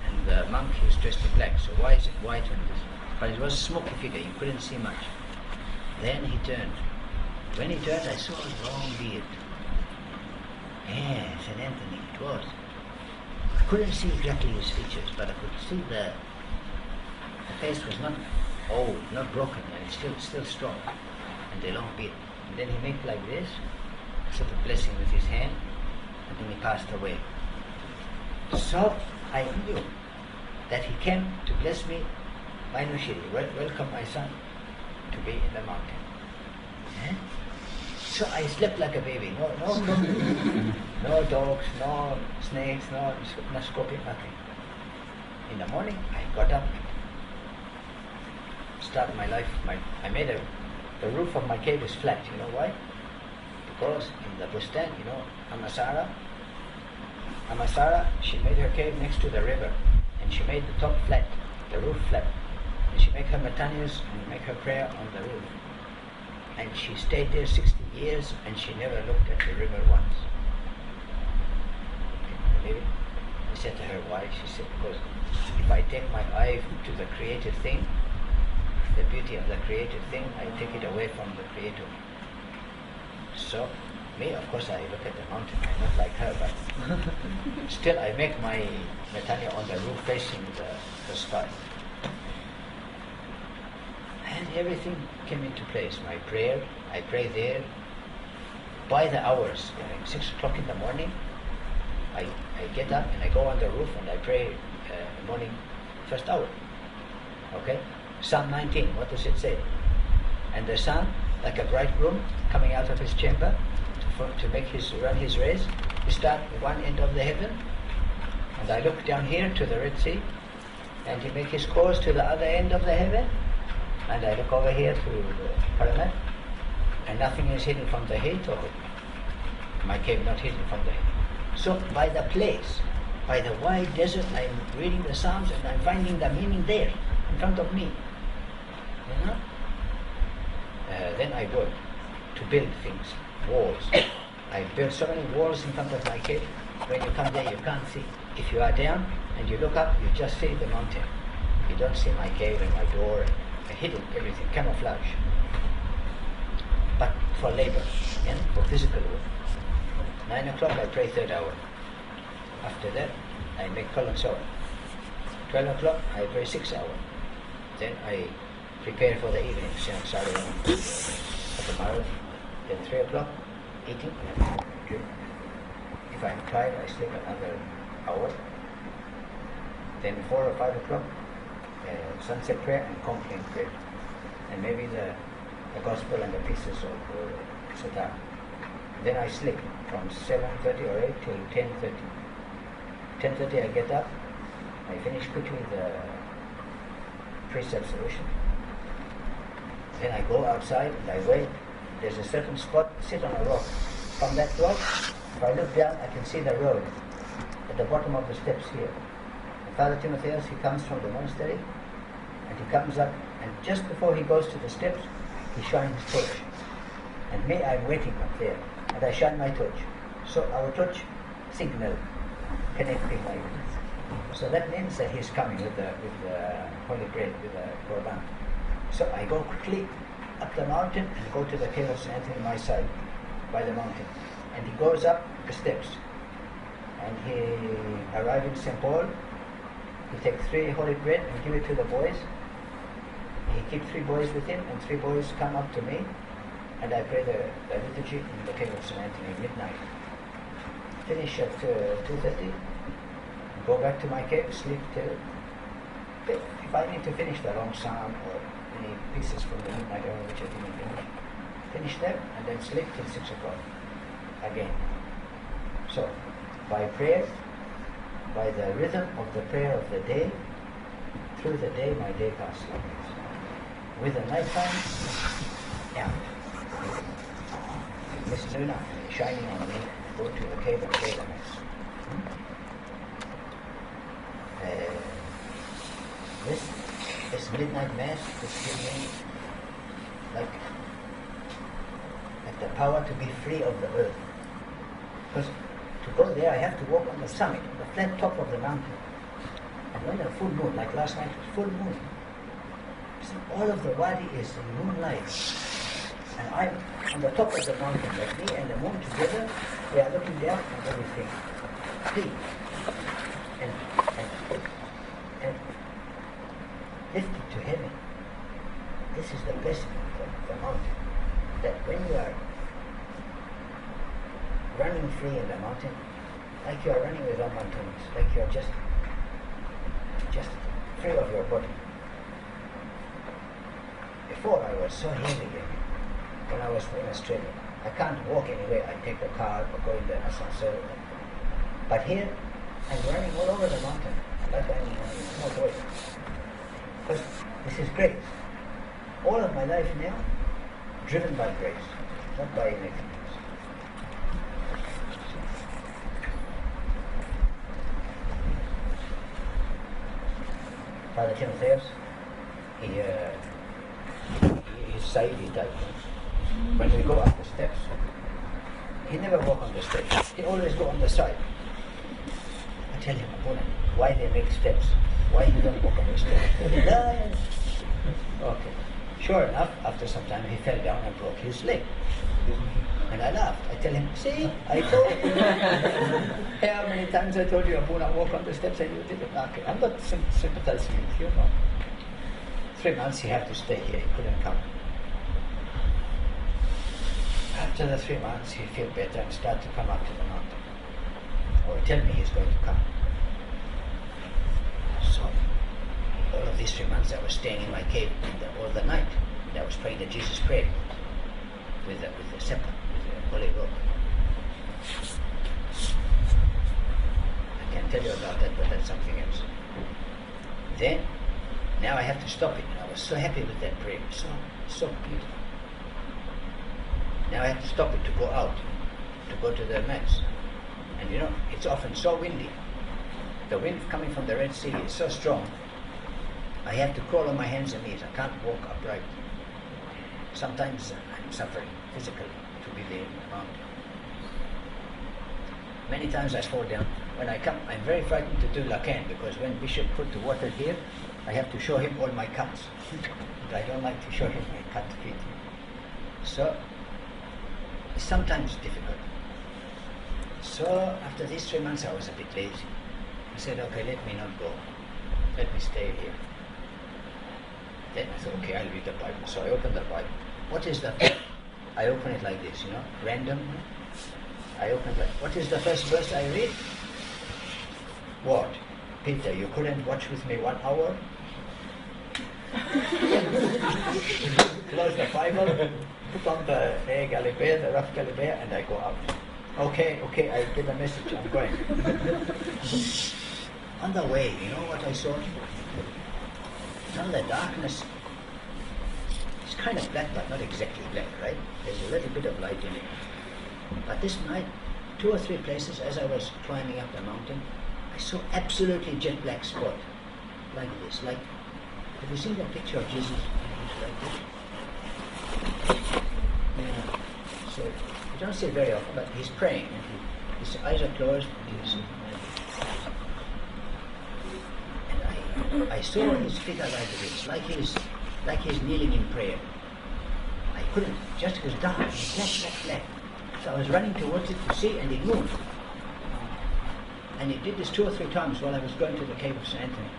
and the monk is dressed in black. So why is it white and this? But it was a smoky figure. You couldn't see much. Then he turned. When he turned, I saw a long beard. Yeah, St. Anthony, it was. I couldn't see exactly his features, but I could see the face was not old, not broken, and it's still strong, and the long beard. And then he made like this, sort of blessing with his hand, and then he passed away. So I knew that he came to bless me, my Nushiri, welcome my son to be in the mountain. Eh? So I slept like a baby, no dogs, no snakes, no scorpion, nothing. In the morning, I got up, started my life. I made the roof of my cave is flat. You know why? Because in the Bustan, you know, Amasara, she made her cave next to the river, and she made the top flat, the roof flat. And she made her matanias and make her prayer on the roof. And she stayed there 60 years, and she never looked at the river once. Maybe I said to her, why? She said, because if I take my eye to the created thing, the beauty of the created thing, I take it away from the creator. So, me, of course, I look at the mountain. I'm not like her, but still I make my metania on the roof facing the sky. And everything came into place. My prayer, I pray there by the hours. Like 6 o'clock in the morning, I get up and I go on the roof and I pray morning first hour. Okay? Psalm 19, what does it say? And the sun, like a bridegroom coming out of his chamber to make run his race, he starts at one end of the heaven, and I look down here to the Red Sea, and he make his course to the other end of the heaven, and I look over here to the pyramid, and nothing is hidden from the heat, or my cave not hidden from the heat. So by the place, by the wide desert, I'm reading the Psalms and I'm finding the meaning there, in front of me. You know? Then I work to build things, walls. I built so many walls in front of my cave. When you come there, you can't see. If you are down and you look up, you just see the mountain. You don't see my cave and my door. I hidden everything, camouflage. But for labor, for physical work. 9 o'clock I pray third hour. After that I make columns hour. 12 o'clock I pray 6 hour. Then I prepare for the evening, for tomorrow. Then 3 o'clock eating. If I'm tired I sleep another hour. Then 4 or 5 o'clock sunset prayer and complaint prayer. And maybe the gospel and the pieces of sotah. Then I sleep from 7:30 or 8 till 10:30. 10:30 I get up, I finish quickly the priest absolution. Then I go outside and I wait. There's a certain spot, sit on a rock. From that rock, if I look down, I can see the road at the bottom of the steps here. And Father Timotheus, he comes from the monastery, and he comes up, and just before he goes to the steps, he shines his torch. And me, I'm waiting up there, and I shine my torch. So our torch signal connecting like this. So that means that he's coming with the holy bread, with the Korban. So I go quickly up the mountain and go to the cave of St. Anthony on my side, by the mountain. and he goes up the steps. And he arrived in St. Paul. He takes 3 holy bread and give it to the boys. He keeps 3 boys with him, and 3 boys come up to me, and I pray the liturgy in the cave of St. Anthony at midnight. Finish at 2:30, go back to my cave, sleep till, if I need to finish the long psalm or any pieces from the midnight hour which I didn't finish them, and then sleep till 6 o'clock again. So, by prayer, by the rhythm of the prayer of the day, through the day my day passes like this. With the night time, out. This luna shining on me, go to the cave and pray the mass. This midnight mass is giving me like the power to be free of the earth. Because to go there I have to walk on the summit, the flat top of the mountain. And when a full moon, like last night was full moon, so all of the wadi is in moonlight. And I'm on the top of the mountain, like me and the moon together, we are looking down on everything. Free. And lifted to heaven. This is the blessing of the mountain. That when you are running free in the mountain, like you are running with all mountains, like you are just free of your body. Before I was so heavy when I was in Australia. I can't walk anywhere. I take the car or go in the ascensor. But here, I'm running all over the mountain, like I'm no way. Because this is grace. All of my life now, driven by grace, not by anything else. Father Timotheus, he's Saidi type. When we go up the steps, he never walk on the steps. He always go on the side. I tell him, Abuna, why they make steps? Why you don't walk on the steps? Okay. Sure enough, after some time he fell down and broke his leg. And I laughed. I tell him, see, I told you. How many times I told you, Abuna, walk on the steps and you didn't. Okay, I'm not sympathizing with you, no. 3 months he had to stay here, he couldn't come. After the 3 months he feel better and start to come up to the mountain. Or tell me he's going to come. So, all of these 3 months I was staying in my cave all the night. And I was praying the Jesus prayer with the scepter, with the holy robe. I can tell you about that, but that's something else. Then, now I have to stop it. I was so happy with that prayer, so beautiful. Now I have to stop it to go out, to go to the Mass. And you know, it's often so windy. The wind coming from the Red Sea is so strong. I have to crawl on my hands and knees. I can't walk upright. Sometimes I'm suffering physically to be there in the mountain. Many times I fall down. When I come, I'm very frightened to do lacan, because when Bishop put the water here, I have to show him all my cuts. I don't like to show him my cut feet. So, it's sometimes difficult. So, after these 3 months I was a bit lazy. I said, okay, let me not go. Let me stay here. Then I thought, okay, I'll read the Bible. So I opened the Bible. What is the first? I open it like this, random. I open it like, what is the first verse I read? What? Peter, you couldn't watch with me 1 hour? Close the Bible, put on the Galilea, the rough Galilea, and I go out. Okay, I give a message, I'm going. On the way, you know what I saw? From the darkness, it's kind of black, but not exactly black, right? There's a little bit of light in it. But this night, 2 or 3 places, as I was climbing up the mountain, I saw absolutely jet black spot, like this. Like, have you seen that picture of Jesus? Like this. Yeah. So you don't see it very often, but he's praying, and his eyes are closed. And I saw his figure like this, like he's kneeling in prayer. I couldn't, just it was dark, black. So I was running towards it to see, and it moved. And it did this 2 or 3 times while I was going to the cave of St. Anthony.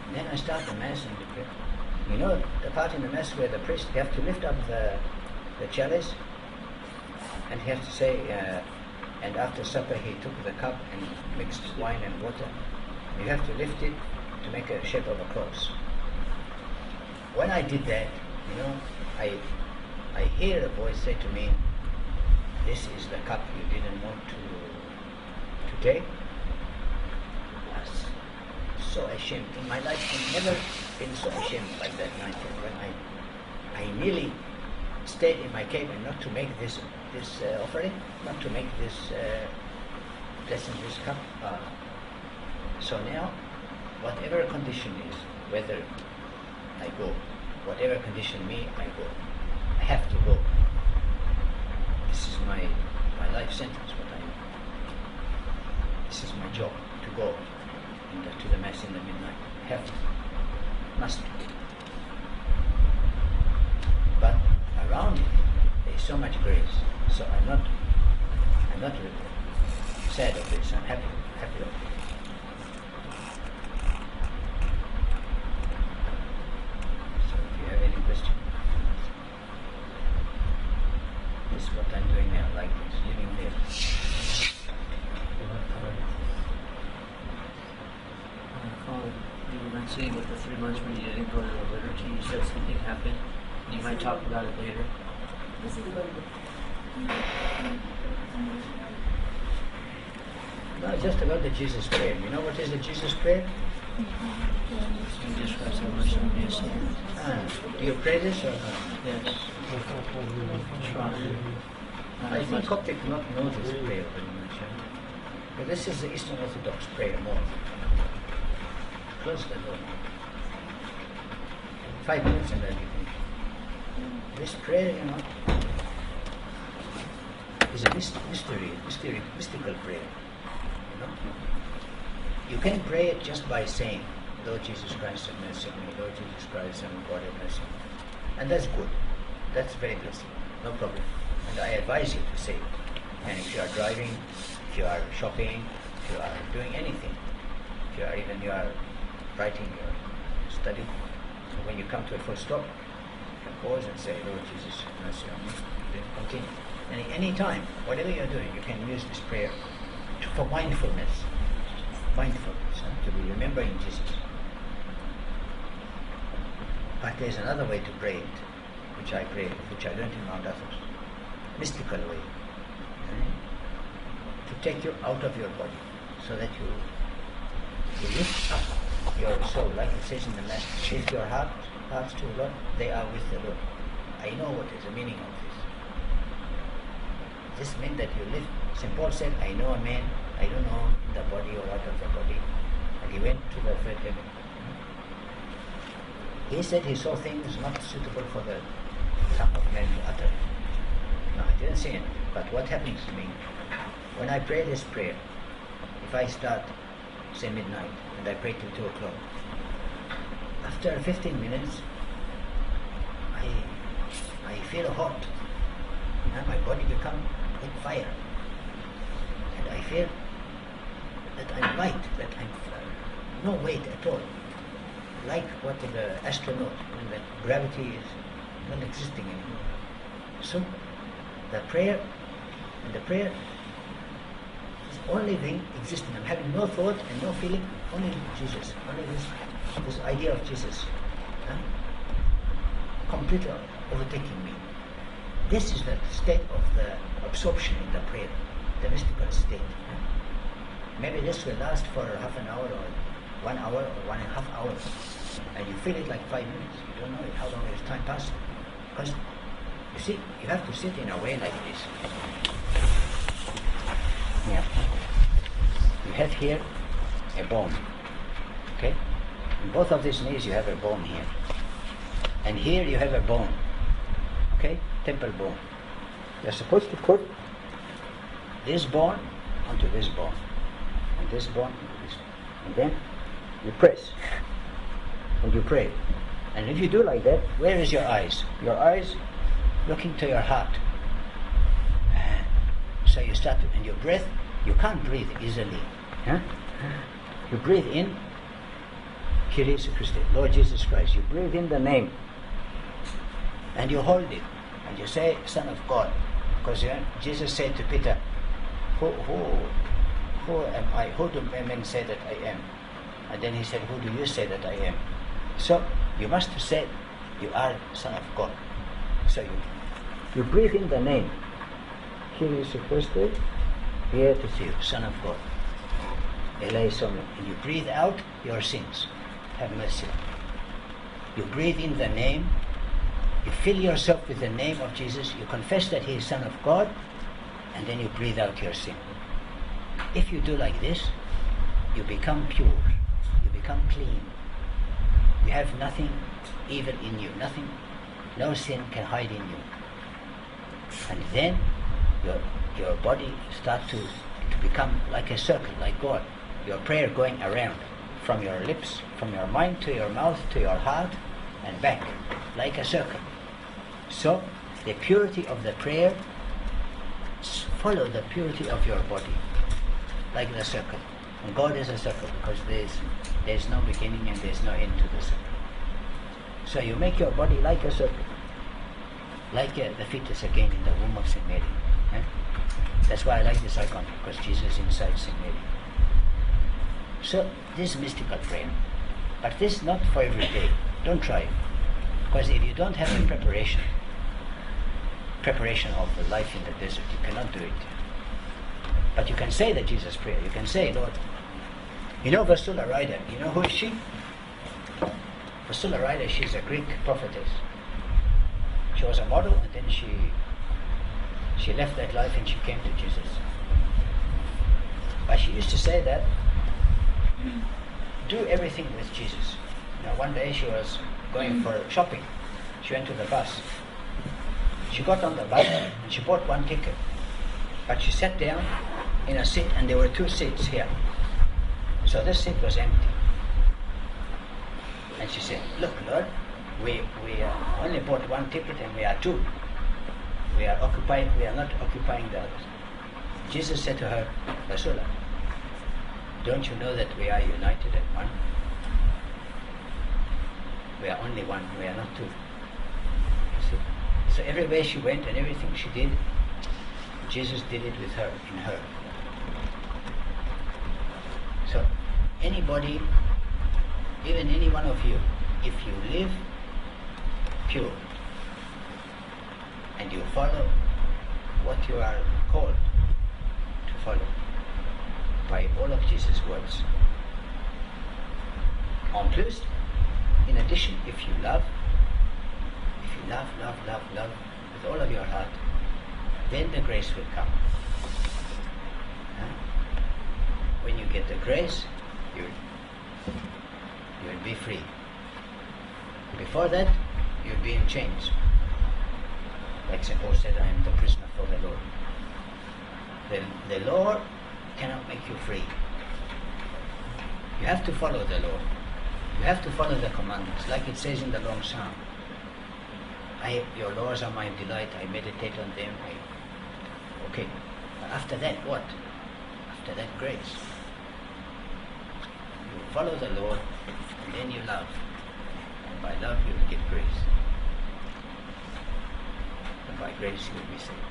And then I started the Mass and the prayer. You know the part in the Mass where the priest, you have to lift up the chalice, and he has to say, and after supper he took the cup and mixed wine and water. You have to lift it to make a shape of a cross. When I did that, you know, I hear a voice say to me, "This is the cup you didn't want to take." I was so ashamed. In my life I've never been so ashamed like that night when I nearly stayed in my cave and not to make this offering, not to make this blessing this cup. So now, whatever condition is, whether I go, whatever condition me, I go. I have to go. This is my life sentence. This is my job, to go to the Mass in the midnight. I have to, must. But around it, there is so much grace. So I'm not sad of this. I'm happy of it. So if you have any question, this is what I'm doing now, like this, living there. You were mentioning with the 3 months when you didn't go to the liturgy, you said something happened. You might talk about it later. No, just about the Jesus prayer. You know what is the Jesus prayer? Jesus Christ, have mercy on me, a sinner. Do you pray this or not? Yes. I think Coptic do not know this prayer very much. But this is the Eastern Orthodox prayer more. Close the door. 5 minutes and then you finish. This prayer, you know, is a mystical prayer. You know? You can pray it just by saying, "Lord Jesus Christ, have mercy on me. Lord Jesus Christ, Son of God, have mercy on me." And that's good. That's very blessed. No problem. And I advise you to say it. And if you are driving, if you are shopping, if you are doing anything, if you are writing your study, so when you come to a full stop, you can pause and say, "Lord Jesus, have mercy on me." Then continue. And any time, whatever you're doing, you can use this prayer for mindfulness. Mindfulness, to be remembering Jesus. But there's another way to pray it, which I learned in Mount Athos. Mystical way. To take you out of your body, so that you lift up your soul, like it says in the Mass, lift your hearts to the Lord, they are with the Lord. I know what is the meaning of this. This meant that you lift. St. Paul said, "I know a man, I don't know the body or out of the body," and he went to the third heaven. He said he saw things not suitable for the Son of Man to utter. No, I didn't say anything. But what happens to me, when I pray this prayer, if I start, say midnight, and I pray till 2 o'clock, after 15 minutes, I feel hot. And my body becomes like fire. And I feel that I'm light, that I'm no weight at all. Like what the astronaut, when the gravity is not existing anymore. So the prayer is only thing existing. I'm having no thought and no feeling, only Jesus, only this idea of Jesus, completely overtaking me. This is the state of the absorption in the prayer, the mystical state. Maybe this will last for half an hour or 1 hour or 1.5 hours, and you feel it like 5 minutes. You don't know how long is time passing, because you see, you have to sit in a way like this. Yeah. You have here a bone, okay? In both of these knees you have a bone here, and here you have a bone, okay? Temple bone. You're supposed to put this bone onto this bone, and this bone onto this bone, and then you press, and you pray. And if you do like that, where is your eyes? Your eyes looking to your heart. So you start to, and your breath, you can't breathe easily. Huh? You breathe in, Κύριε Ιησού Χριστέ, Lord Jesus Christ. You breathe in the name, and you hold it, and you say, Son of God, because Jesus said to Peter, who am I? Who do men say that I am? And then he said, who do you say that I am? So you must say, you are Son of God. So you breathe in the name, Κύριε Ιησού Χριστέ, here to see you, Son of God. And you breathe out your sins. Have mercy. You breathe in the name, you fill yourself with the name of Jesus, you confess that he is Son of God, and then you breathe out your sin. If you do like this, you become pure, you become clean. You have nothing evil in you, nothing, no sin can hide in you. And then your body starts to become like a circle, like God. Your prayer going around from your lips, from your mind to your mouth to your heart and back, like a circle. So the purity of the prayer follow the purity of your body, like the circle. And God is a circle because there's no beginning and there's no end to the circle. So you make your body like a circle, like the fetus again in the womb of St. Mary. That's why I like this icon, because Jesus is inside St. Mary. So this is mystical prayer, but this is not for every day. Don't try it, because if you don't have a preparation of the life in the desert, you cannot do it. But you can say the Jesus prayer. You can say, Lord, you know Vasula Ryder, you know who is she? Vasula Ryder, she's a Greek prophetess. She was a model, and then she left that life and she came to Jesus. But she used to say that, do everything with Jesus. Now one day she was going for shopping. She went to the bus. She got on the bus and she bought one ticket. But she sat down in a seat and there were two seats here. So this seat was empty. And she said, look Lord, we only bought one ticket and we are two. We are not occupying the others. Jesus said to her, Vasula, don't you know that we are united at one? We are only one, we are not two. You see? So everywhere she went and everything she did, Jesus did it with her, in her. So anybody, even any one of you, if you live pure and you follow what you are called to follow by all of Jesus' words. En plus, in addition, if you love with all of your heart, then the grace will come. When you get the grace, you will be free. Before that, you'll be in chains. Like St. Paul said, I am the prisoner for the Lord. The Lord cannot make you free. You have to follow the Lord. You have to follow the commandments, like it says in the long psalm. Your laws are my delight, I meditate on them. Okay, but after that, what? After that, grace. You follow the Lord, and then you love. And by love, you will get grace. And by grace, you will be saved.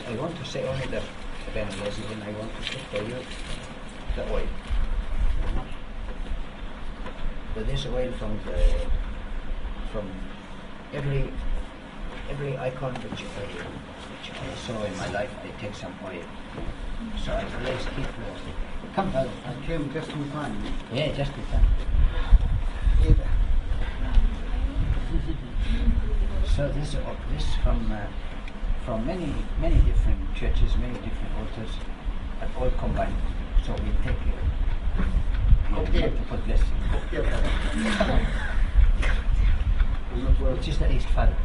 I want to say only the benediction, and I want to say for you the oil. But this oil from every icon which I saw in my life, I take some oil. So I always keep come brother. I came just in time. Yeah, just in time. So this from many different churches, many different authors, but all combined. So we take multiple blessings. Which is the East Father.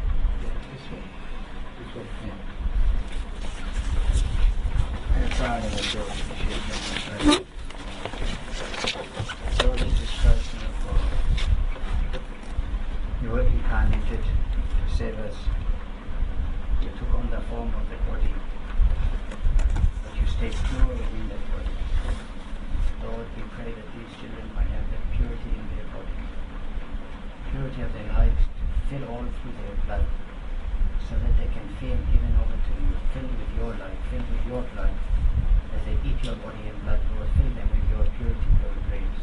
Lord Jesus Christ, you were incarnated to save us. You took on the form of the body, but you stayed pure within that body. Lord, we pray that these children might have that purity in their body, purity of their lives, fill all through their blood, so that they can feel given over to you, filled with your life, filled with your blood. As they eat your body and blood, Lord, fill them with your purity, your grace.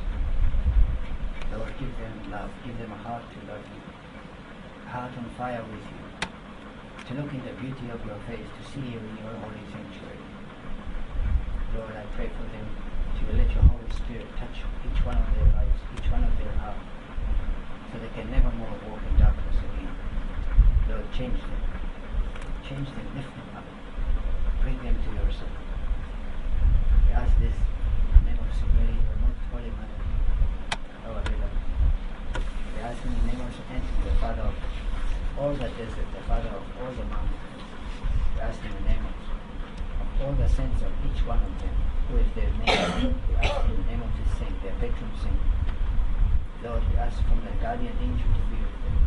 Lord, give them love, give them a heart to love you, a heart on fire with you, to look in the beauty of your face, to see you in your holy sanctuary. Lord, I pray for them, to let your Holy Spirit touch each one of their lives, each one of their hearts, so they can never more walk in darkness again. Lord, change them, lift them up, bring them to yourself. We ask this in the name of Mary, your most holy mother, our beloved. We ask in the name of St. Anthony, the father of all the desert, the father of all the mountains. We ask in the name of all the saints of each one of them, who is their name. We ask in the name of this saint, their patron saint. Lord, we ask from the guardian angel to be with them.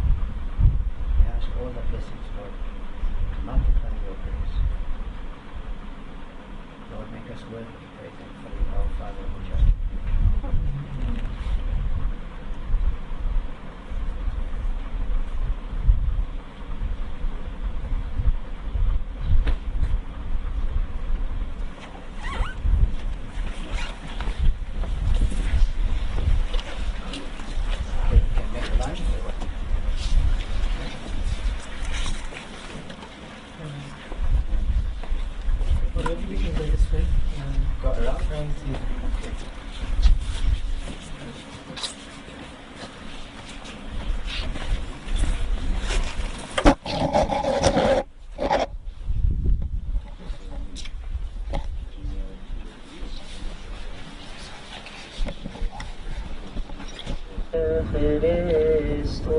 We ask all the blessings, Lord, to multiply your grace. Lord, make us worthy to pray thankfully, our Father which art in heaven. Χριστό,